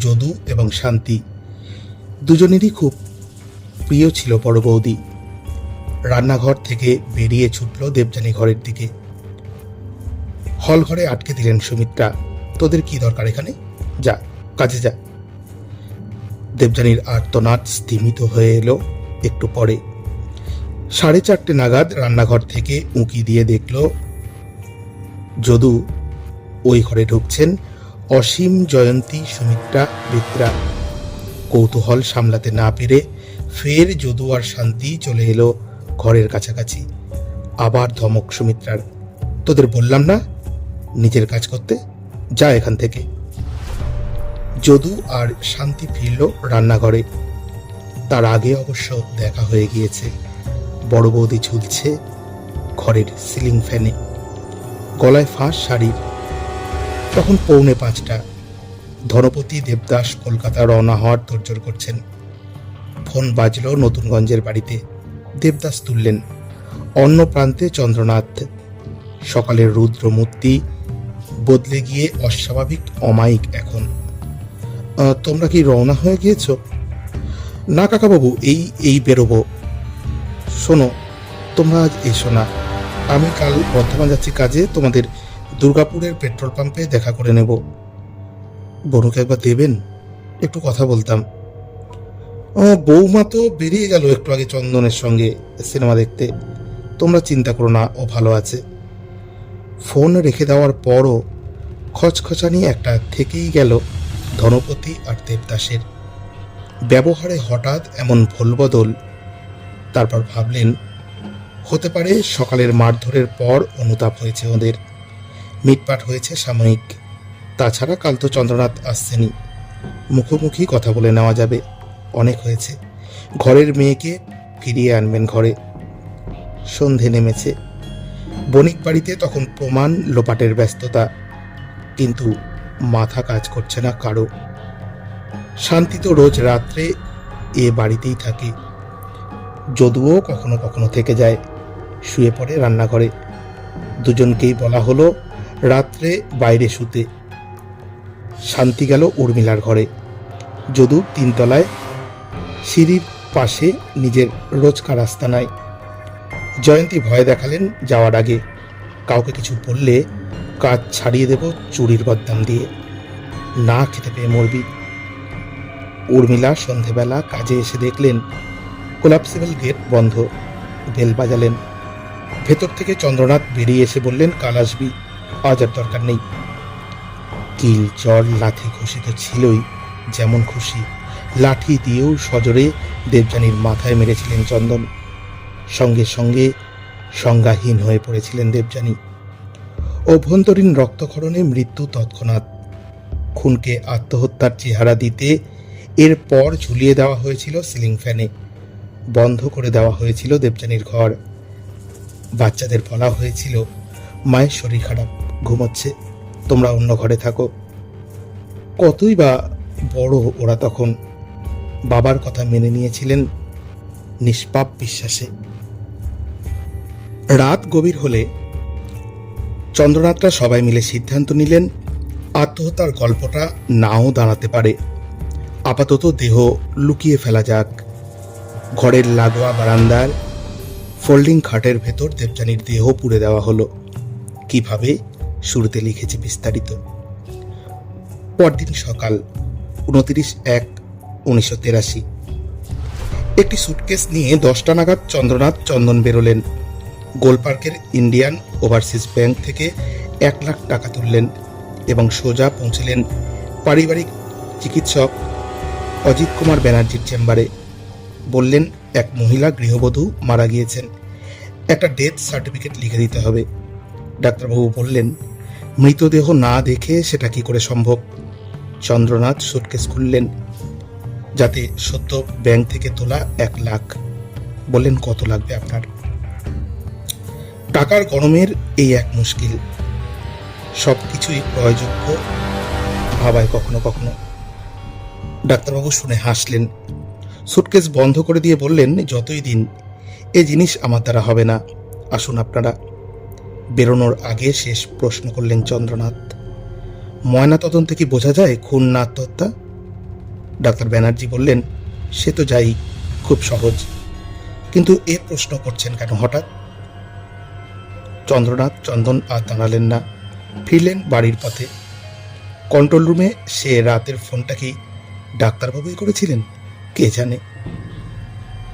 যদু এবং শান্তি দুজনেরই খুব প্রিয় ছিল বড় বৌদি। রান্নাঘর থেকে বেরিয়ে ছুটল দেবযানী ঘরের দিকে। হল ঘরে আটকে দিলেন সুমিত্রা। তোদের কি দরকার এখানে? যা, কাজে যা। দেবযানীর আর্তনাদ স্তিমিত হয়ে এলো একটু পরে। 4:30 নাগাদ রান্নাঘর থেকে উঁকি দিয়ে দেখল যদু ওই ঘরে ঢুকছেন। অসীম, জয়ন্তী, সুমিত্রা, বিত্রা। কৌতূহল সামলাতে না পেরে ফের যদু আর শান্তি চলে এলো ঘরের কাছাকাছি। আবার ধমক সুমিত্রার। তোদের বললাম না নিজের কাজ করতে, যা এখান থেকে। যদু আর শান্তি ফিরল রান্নাঘরে। তার আগে অবশ্য দেখা হয়ে গিয়েছে। বড় বৌদি ঝুলছে ঘরের সিলিং ফ্যানে, গলায় ফাঁস শাড়ির। তখন 4:45। ধনপতি দেবদাস কলকাতা রওনা হওয়ার তোড়জোড় করছেন। ফোন বাজল নতুনগঞ্জের বাড়িতে। দেবদাস তুললেন। অন্য প্রান্তে চন্দ্রনাথ। সকালের রুদ্রমূর্তি বদলে গিয়ে অস্বাভাবিক অমায়িক এখন। তোমরা কি রওনা হয়ে গিয়েছ? না কাকাবাবু, এই বেরোবো। শোনো, তোমরা আজ এসো না। আমি কাল বর্ধমান যাচ্ছি কাজে, তোমাদের দুর্গাপুরের পেট্রোল পাম্পে দেখা করে নেব। বনুকে একবার দেবেন, একটু কথা বলতাম। বৌমা তো বেরিয়ে গেল একটু আগে চন্দনের সঙ্গে সিনেমা দেখতে। তোমরা চিন্তা করো না, ও ভালো আছে। ফোন রেখে দেওয়ার পরও খচখচানি একটা থেকেই গেল ধনপতি আর দেবদাসের ব্যবহারে। হঠাৎ এমন ভুলবদল। তারপর ভাবলেন, হতে পারে সকালের মারধরের পর অনুতাপ হয়েছে ওদের, মিটপাট হয়েছে সাময়িক। তাছাড়া কাল তো চন্দ্রনাথ আসছেনি, মুখোমুখি কথা বলে নেওয়া যাবে। অনেক হয়েছে। ঘরের মেয়েকে ফিরিয়ে আনবেন ঘরে। সন্ধে নেমেছে। বণিক বাড়িতে তখন প্রমাণ লোপাটের ব্যস্ততা, কিন্তু মাথা কাজ করছে না কারো। শান্তি তো রোজ রাত্রে এ বাড়িতেই থাকে। যদুও কখনো কখনো থেকে যায়, শুয়ে পড়ে রান্নাঘরে। দুজনকেই বলা হলো রাত্রে বাইরে শুতে। শান্তি গেল উর্মিলার ঘরে। যদু 3 তলায় সিঁড়ির পাশে নিজের রোজকার আস্তানায়। জয়ন্তী ভয় দেখালেন যাওয়ার আগে, কাউকে কিছু বললে কাজ ছাড়িয়ে দেব চুরির বদনাম দিয়ে, না খেতে পেয়ে মরবি। উর্মিলা সন্ধেবেলা কাজে এসে দেখলেন কোলাপসিবল গেট বন্ধ। বেল বাজালেন। ভেতর থেকে চন্দ্রনাথ বেরিয়ে এসে বললেন, কাল আসবি, আজ আর দরকার নেই। কিল চর লাথি খুশি তো ছিলই, যেমন খুশি লাঠি দিয়েও সজোরে দেবযানীর মাথায় মেরেছিলেন চন্দন। সঙ্গে সঙ্গে সংজ্ঞাহীন হয়ে পড়েছিলেন দেবযানী। অভ্যন্তরীণ রক্তক্ষরণে মৃত্যু তৎক্ষণাৎ। খুনকে আত্মহত্যার চেহারা দিতে এরপর ঝুলিয়ে দেওয়া হয়েছিল সিলিং ফ্যানে। বন্ধ করে দেওয়া হয়েছিল দেবযানীর ঘর। বাচ্চাদের বলা হয়েছিল, মায়ের শরীর খারাপ, ঘুমোচ্ছে, তোমরা অন্য ঘরে থাকো। কতই বা বড় ওরা তখন। বাবার কথা মেনে নিয়েছিলেন নিষ্পাপ বিশ্বাসে। রাত গভীর হলে চন্দ্রনাথরা সবাই মিলে সিদ্ধান্ত নিলেন আত্মহত্যার গল্পটা নাও দাঁড়াতে পারে। আপাতত দেহ লুকিয়ে ফেলা যাক। ঘরের লাগোয়া বারান্দার ফোল্ডিং খাটের ভেতর দেবযানীর দেহ পুড়ে দেওয়া হলো। কিভাবে, শুরুতে লিখেছি বিস্তারিত। পরদিন সকাল 29/1/1983। একটি সুটকেস নিয়ে 10টা নাগাদ চন্দ্রনাথ চন্দন বেরোলেন। গোলপার্কের ইন্ডিয়ান ওভারসিজ ব্যাংক থেকে 1 লাখ টাকা তুললেন এবং সোজা পৌঁছলেন পারিবারিক চিকিৎসক অজিত কুমার ব্যানার্জির চেম্বারে। বললেন, এক মহিলা গৃহবধূ মারা গিয়েছেন, একটা ডেথ সার্টিফিকেট লিখে দিতে হবে। ডাক্তারবাবু বললেন, মৃতদেহ না দেখে সেটা কি করে সম্ভব। চন্দ্রনাথ সুটকেস খুললেন, যাতে সদ্য ব্যাংক থেকে তোলা 1 লাখ। বললেন, কত লাগবে আপনার? টাকার গরমের এই এক মুশকিল, সবকিছুই প্রয়োজযোগ্য ভাবায় কখনো কখনো। ডাক্তারবাবু শুনে হাসলেন। সুটকেস বন্ধ করে দিয়ে বললেন, যতই দিন, এ জিনিস আমার দ্বারা হবে না, আসুন আপনারা। বেরোনোর আগে শেষ প্রশ্ন করলেন চন্দ্রনাথ, ময়না তদন্তে কি বোঝা যায় খুন না আত্মহত্যা? ডাক্তার ব্যানার্জি বললেন, সে তো যাই, খুব সহজ, কিন্তু এ প্রশ্ন করছেন কেন হঠাৎ? চন্দ্রনাথ চন্দন আর দাঁড়ালেন না, ফিরলেন বাড়ির পথে। কন্ট্রোল রুমে সে রাতের ফোনটা কি ডাক্তারবাবুই করেছিলেন, কে জানে।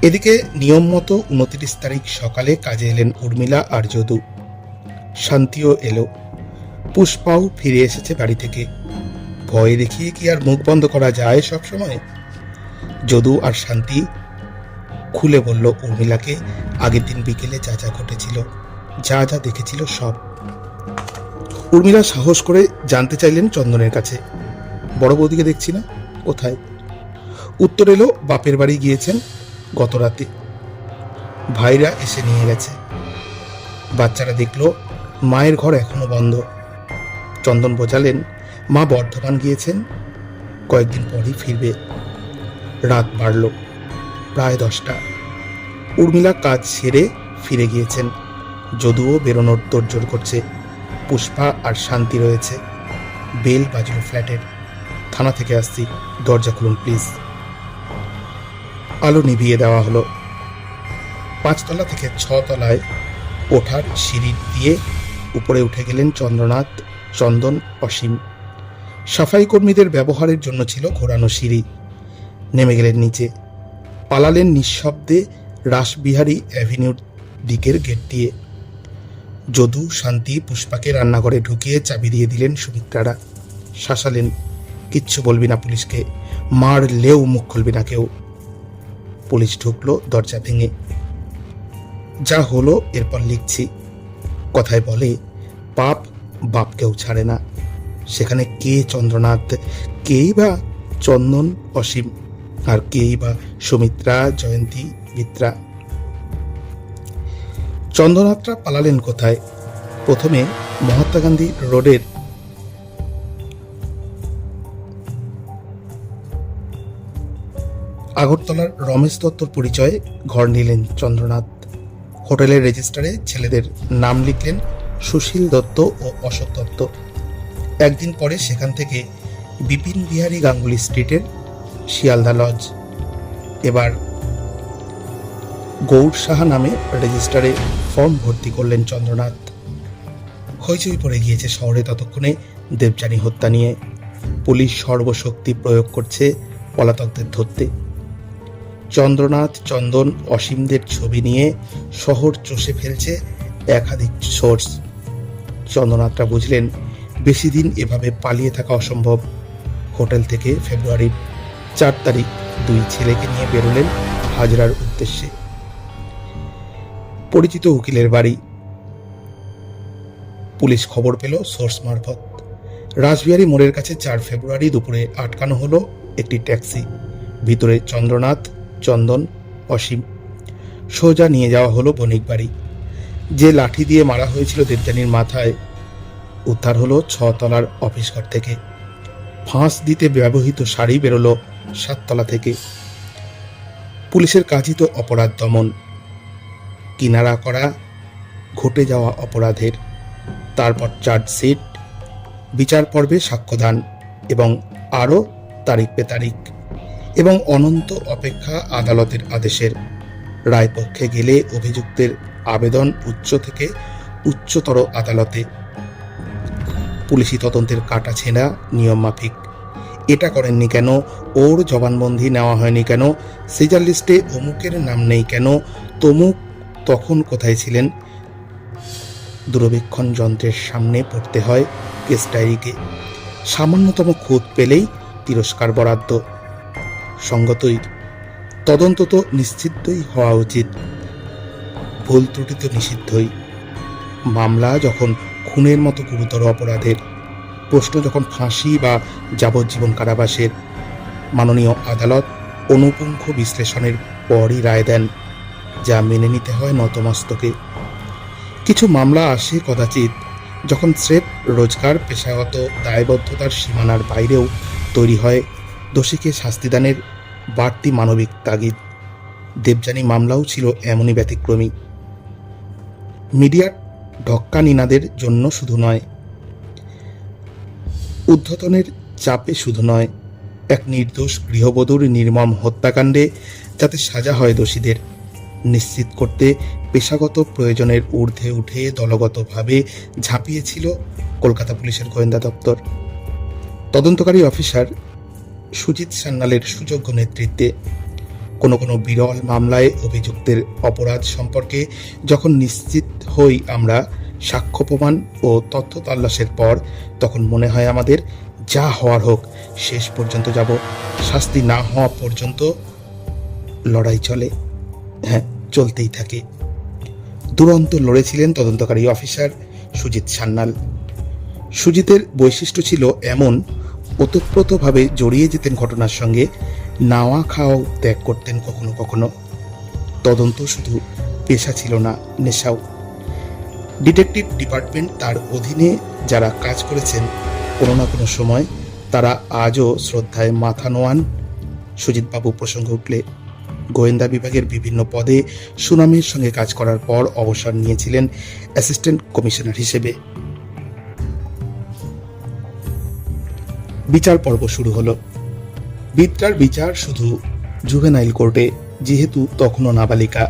এদিকে নিয়ম মতো 29 তারিখ সকালে কাজে এলেন উর্মিলা আর যদু। শান্তিও এলো। পুষ্পাও ফিরে এসেছে বাড়ি থেকে। ভয় দেখিয়ে কি আর মুখ বন্ধ করা যায় সব সময়? যদু আর শান্তি খুলে বলল উর্মিলাকে আগের দিন বিকেলে যা যা ঘটেছিল। যা যা দেখেছিল সব। উর্মিলা সাহস করে জানতে চাইলেন চন্দনের কাছে, বড় বৌদিকে দেখছি না, কোথায়? উত্তর এলো, বাপের বাড়ি গিয়েছেন গত রাতে, ভাইরা এসে নিয়ে গেছে। বাচ্চারা দেখলো মায়ের ঘর এখনো বন্ধ। চন্দন বোঝালেন, মা বর্ধমান গিয়েছেন, কয়েকদিন পরই ফিরবে। রাত বাড়ল, প্রায় 10টা। উর্মিলা কাজ সেরে ফিরে গিয়েছেন। যদুও বেরোনোর তোড়জোড় করছে। পুষ্পা আর শান্তি রয়েছে। বেল বাজল ফ্ল্যাটের। থানা থেকে আসছি, দরজা খুলুন প্লিজ। আলো নিভিয়ে দেওয়া হলো। 5 তলা থেকে 6 তলায় ওঠার সিঁড়ি দিয়ে উপরে উঠে গেলেন চন্দ্রনাথ, চন্দন, অসীম। সাফাই কর্মীদের ব্যবহারের জন্য ছিল ঘোরানো সিঁড়ি। নেমে গেলেন নিচে, পালালেন নিঃশব্দে রাসবিহারী অ্যাভিনিউর দিকের গেট দিয়ে। যদু, শান্তি, পুষ্পাকে রান্নাঘরে ঢুকিয়ে চাবি দিয়ে দিলেন সুমিত্রারা। শাসালেন, কিচ্ছু বলবি না পুলিশকে, মারলেও মুখ খুলবি না কেউ। পুলিশ ঢুকলো দরজা ভেঙে। যা হলো এরপর লিখছি। কথায় বলে, পাপ বাপকেও ছাড়ে না। সেখানে কে চন্দ্রনাথ, কেই বা চন্দন, অসীম, আর কেই বা সুমিত্রা, জয়ন্তী, মিত্রা। চন্দ্রনাথরা পালালেন কোথায়? প্রথমে মহাত্মা গান্ধী রোডের আগরতলার রমেশ দত্তর পরিচয়ে ঘর নিলেন চন্দ্রনাথ। হোটেলের রেজিস্টারে ছেলেদের নাম লিখলেন সুশীল দত্ত ও অশোক দত্ত। একদিন পরে সেখান থেকে বিপিন বিহারী গাঙ্গুলি স্ট্রিটের শিয়ালদা লজ। এবার গৌর সাহা নামে রেজিস্টারে ফর্ম ভর্তি করলেন চন্দ্রনাথ। হইচই পড়ে গিয়েছে শহরে ততক্ষণে দেবযানী হত্যা নিয়ে। পুলিশ সর্বশক্তি প্রয়োগ করছে পলাতকদের ধরতে। চন্দ্রনাথ, চন্দন, অসীমদের ছবি নিয়ে শহর চষে ফেলছে একাধিক সোর্স। চন্দ্রনাথরা বুঝলেন বেশি দিন এভাবে পালিয়ে থাকা অসম্ভব। হোটেল থেকে ফেব্রুয়ারির 4 তারিখ 2 ছেলেকে নিয়ে বেরোলেন হাজরার উদ্দেশ্যে। পরিচিত উকিলের বাড়ি। পুলিশ খবর পেল সোর্স মারফত। রাসবিহারী মোড়ের কাছে 4 ফেব্রুয়ারি দুপুরে আটকানো হলো একটি ট্যাক্সি। ভিতরে চন্দ্রনাথ, চন্দন, অসীম। সোজা নিয়ে যাওয়া হলো বণিক বাড়ি। যে লাঠি দিয়ে মারা হয়েছিল দেবযানীর মাথায় উদ্ধার হলো 6 তলার অফিস ঘর থেকে। ফাঁস দিতে ব্যবহৃত শাড়ি বেরোলো 7 তলা থেকে। পুলিশের কাজই তো অপরাধ দমন, কিনারা করা ঘটে যাওয়া অপরাধের। তারপর চার্জশিট, বিচার পর্বে সাক্ষ্যদান এবং আরও তারিখ পে তারিখ, এবং অনন্ত অপেক্ষা আদালতের আদেশের। রায় পক্ষে গেলে অভিযুক্তের আবেদন উচ্চ থেকে উচ্চতর আদালতে। পুলিশি তদন্তের কাটা ছেঁড়া নিয়ম মাফিক। এটা করেননি কেন, ওর জবানবন্দি নেওয়া হয়নি কেন, সিজার লিস্টে অমুকের নাম নেই কেন, তমুক তখন কোথায় ছিলেন। দূরবীক্ষণ যন্ত্রের সামনে পড়তে হয় কেস ডায়েরিকে। সামান্যতম খুঁত পেলেই তিরস্কার বরাদ্দ। সঙ্গতই তদন্ত তো নিশ্চিতই হওয়া উচিত, ভুল ত্রুটি তো নিষিদ্ধই। মামলা যখন খুনের মতো গুরুতর অপরাধের, প্রশ্ন যখন ফাঁসি বা যাবজ্জীবন কারাবাসের, মাননীয় আদালত অনুপুঙ্খ বিশ্লেষণের পরই রায় দেন, যা মেনে নিতে হয় নতমস্তকে। কিছু মামলা আসে কদাচিৎ, যখন স্রেফ রোজগার, পেশাগত দায়বদ্ধতার সীমানার বাইরেও তৈরি হয় দোষীকে শাস্তিদানের বাড়তি মানবিক তাগিদ। দেবযানী মামলাও ছিল এমনই ব্যতিক্রমী। মিডিয়ার ঢক্কানিনাদের জন্য শুধু নয়, উদ্ধতনের চাপে শুধু নয়, এক নির্দোষ গৃহবধূর নির্মম হত্যাকাণ্ডে যাতে সাজা হয় দোষীদের, নিশ্চিত করতে পেশাগত প্রয়োজনের ঊর্ধ্বে উঠে দলগতভাবে ঝাঁপিয়েছিল কলকাতা পুলিশের গোয়েন্দা দপ্তর। তদন্তকারী অফিসার সুজিত সান্যালের সুযোগ্য নেতৃত্বে কোনো কোনো বিরল মামলায় অভিযুক্তের অপরাধ সম্পর্কে যখন নিশ্চিত হই আমরা সাক্ষ্য প্রমাণ ও তথ্য তল্লাশের পর, তখন মনে হয় আমাদের যা হওয়ার হোক, শেষ পর্যন্ত যাব, শাস্তি না হওয়া পর্যন্ত লড়াই চলে। হ্যাঁ, চলতেই থাকে। দুরন্ত লড়েছিলেন তদন্তকারী অফিসার সুজিত সান্যাল। সুজিতের বৈশিষ্ট্য ছিল এমন, ওতপ্রোতভাবে জড়িয়ে যেতেন ঘটনার সঙ্গে, নাওয়া খাওয়াও ত্যাগ করতেন কখনো কখনো। তদন্ত শুধু পেশা ছিল না, নেশাও। ডিটেকটিভ ডিপার্টমেন্ট তার অধীনে যারা কাজ করেছেন কোনো না কোনো সময়, তারা আজও শ্রদ্ধায় মাথা নোয়ান। সুজিতবাবু প্রসঙ্গ উঠলে গোয়েন্দা বিভাগের বিভিন্ন পদে সুনামের সঙ্গে কাজ করার পর অবসর নিয়েছিলেন অ্যাসিস্ট্যান্ট কমিশনার হিসেবে। বিচার পর্ব শুরু হলো। বিদ্যার বিচার শুধু জুভেনাইল কোর্টে, যেহেতু তখনও নাবালিকা।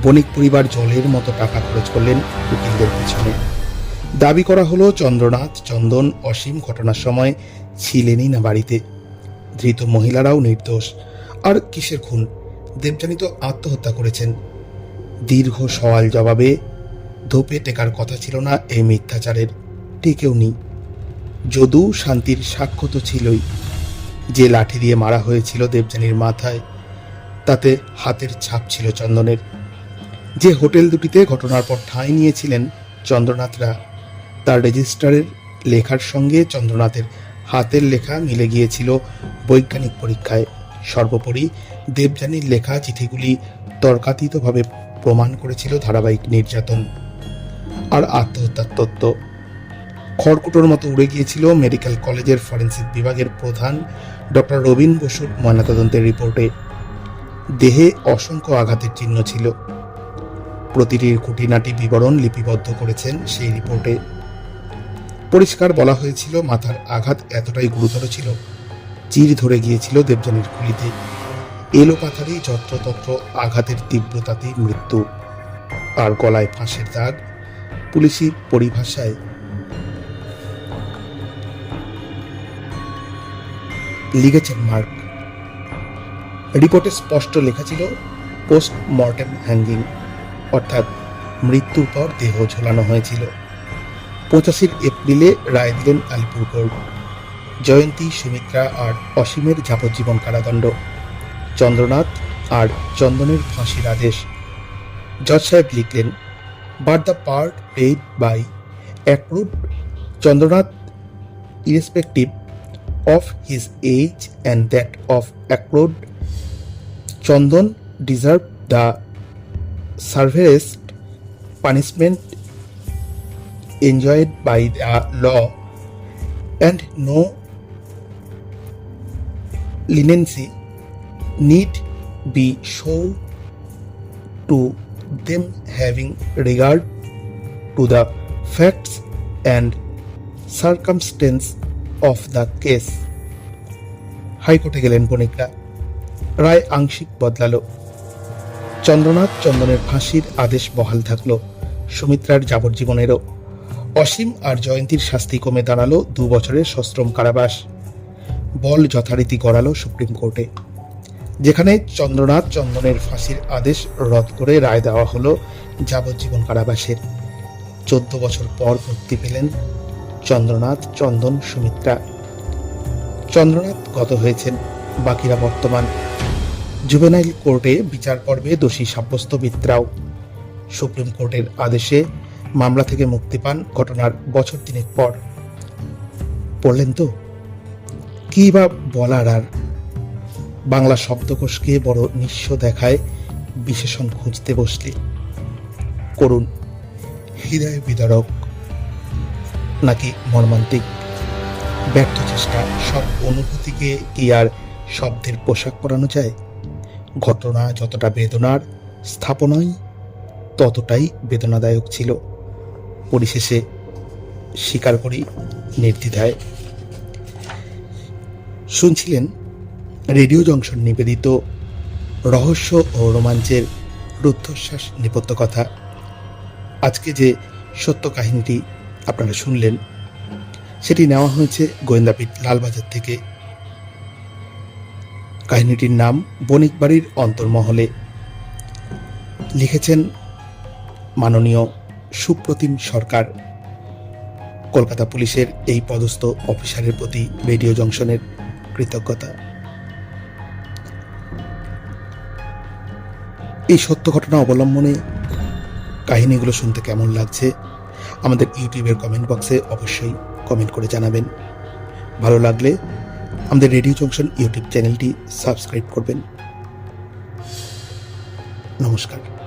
বণিক পরিবার জলের মতো টাকা খরচ করলেন উকিলদের পিছনে। দাবি করা হলো চন্দ্রনাথ, চন্দন, অসীম ঘটনার সময় ছিলেনই না বাড়িতে। ধৃত মহিলারাও নির্দোষ। আর কিসের খুন? দেবযানী তো আত্মহত্যা করেছেন। দীর্ঘ সওয়াল জবাবে ধোপে টেকার কথা ছিল না এই মিথ্যাচারের, টেকেও নি। যদু শান্তির সাক্ষ্য তো ছিলই। যে লাঠি দিয়ে মারা হয়েছিল দেবযানীর মাথায়, তাতে হাতের ছাপ ছিল চন্দনের। যে হোটেল দুটিতে ঘটনার পর ঠাঁই নিয়েছিলেন চন্দ্রনাথরা, তার রেজিস্টারের লেখার সঙ্গে চন্দ্রনাথের হাতের লেখা মিলে গিয়েছিল বৈজ্ঞানিক পরীক্ষায়। সর্বোপরি দেবযানীর লেখা চিঠিগুলি তর্কাতীতভাবে প্রমাণ করেছিল ধারাবাহিক নির্যাতন। আর আত্মহত্যার তত্ত্ব খড়কুটোর মতো উড়ে গিয়েছিল মেডিকেল কলেজের ফরেন্সিক বিভাগের প্রধান ডক্টর রবীন বসুর ময়নাতদন্তের রিপোর্টে। দেহে অসংখ্য আঘাতের চিহ্ন ছিল। প্রতিটির খুঁটিনাটি বিবরণ লিপিবদ্ধ করেছেন সেই রিপোর্টে। পরিষ্কার বলা হয়েছিল, মাথার আঘাত এতটাই গুরুতর ছিল, চির ধরে গিয়েছিল দেবযানীর খুলিতে। এলোপাথারি যত্রতত্র আঘাতের তীব্রতাতেই মৃত্যু। আর গলায় ফাঁসের দাগ, পুলিশি পরিভাষায় লিগেছেন মার্ক। রিপোর্টে স্পষ্ট লেখা ছিল পোস্ট মর্টেম হ্যাঙ্গিং, অর্থাৎ মৃত্যুর পর দেহ ঝোলানো হয়েছিল। 85 এপ্রিলে রায় দিলেন আলিপুর কোর্ট। জয়ন্তী, সুমিত্রা আর অসীমের যাবজ্জীবন কারাদণ্ড, চন্দ্রনাথ আর চন্দনের ফাঁসির আদেশ। জজ সাহেব লিখলেন, but the part played by accused Chandranath, irrespective of his age and that of accrued Chandan, deserved the severest punishment enjoyed by the law, and no leniency need be shown to them having regard to the facts and circumstance of the case. হাইকোর্টে গেলেন বণিকরা। রায় আংশিক বদলালো। চন্দ্রনাথ, চন্দনের ফাঁসির আদেশ বহাল থাকলো, সুমিত্রার যাবজ্জীবনেরও। অসীম আর জয়ন্তীর শাস্তি কমে দাঁড়ালো 2 বছরের সশ্রম কারাবাস। বল যথারীতি গড়ালো সুপ্রিম কোর্টে, যেখানে চন্দ্রনাথ, চন্দনের ফাঁসির আদেশ রদ করে রায় দেওয়া হলো যাবজ্জীবন কারাবাসের। 14 বছর পর মুক্তি পেলেন চন্দ্রনাথ, চন্দন, সুমিত্রা। চন্দ্রনাথ গত হয়েছেন, বাকিরা বর্তমান। জুভেনাইল কোর্টে বিচার পর্বে দোষী সাব্যস্ত মিত্রাও। সুপ্রিম কোর্টের আদেশে মামলা থেকে মুক্তি পান ঘটনার বছর 3 পর। পড়লেন তো? কি বা বলার আর? বাংলা শব্দকোষকে বড় নিঃস্ব দেখায় বিশেষণ খুঁজতে বসলে। করুন, হৃদয় বিদারক নাকি মর্মান্তিক? ব্যর্থ চেষ্টা। সব অনুভূতিকে কি আর শব্দের পোশাক পরানো যায়? ঘটনা যতটা বেদনার, স্থাপনাই ততটাই বেদনাদায়ক ছিল। পরিশেষে স্বীকার করি নির্দ্বিধায়। শুনছিলেন রেডিও জংশন নিবেদিত রহস্য ও রোমাঞ্চের রুদ্ধশ্বাস নেপথ্য কথা। আজকে যে সত্য কাহিনীটি আপনারা শুনলেন, সেটি নেওয়া হয়েছে গোয়েন্দাপীঠ লালবাজার থেকে। কাহিনীটির নাম বণিক বাড়ির অন্তর্মহলে। লিখেছেন মাননীয় সুপ্রতিম সরকার। কলকাতা পুলিশের এই পদস্থ অফিসারের প্রতি রেডিও জংশনের কৃতজ্ঞতা। এই সত্য ঘটনা অবলম্বনে কাহিনীগুলো শুনতে কেমন লাগছে আমাদের ইউটিউবের কমেন্ট বক্সে অবশ্যই কমেন্ট করে জানাবেন। ভালো লাগলে আমাদের রেডিও জংশন ইউটিউব চ্যানেলটি সাবস্ক্রাইব করবেন। নমস্কার।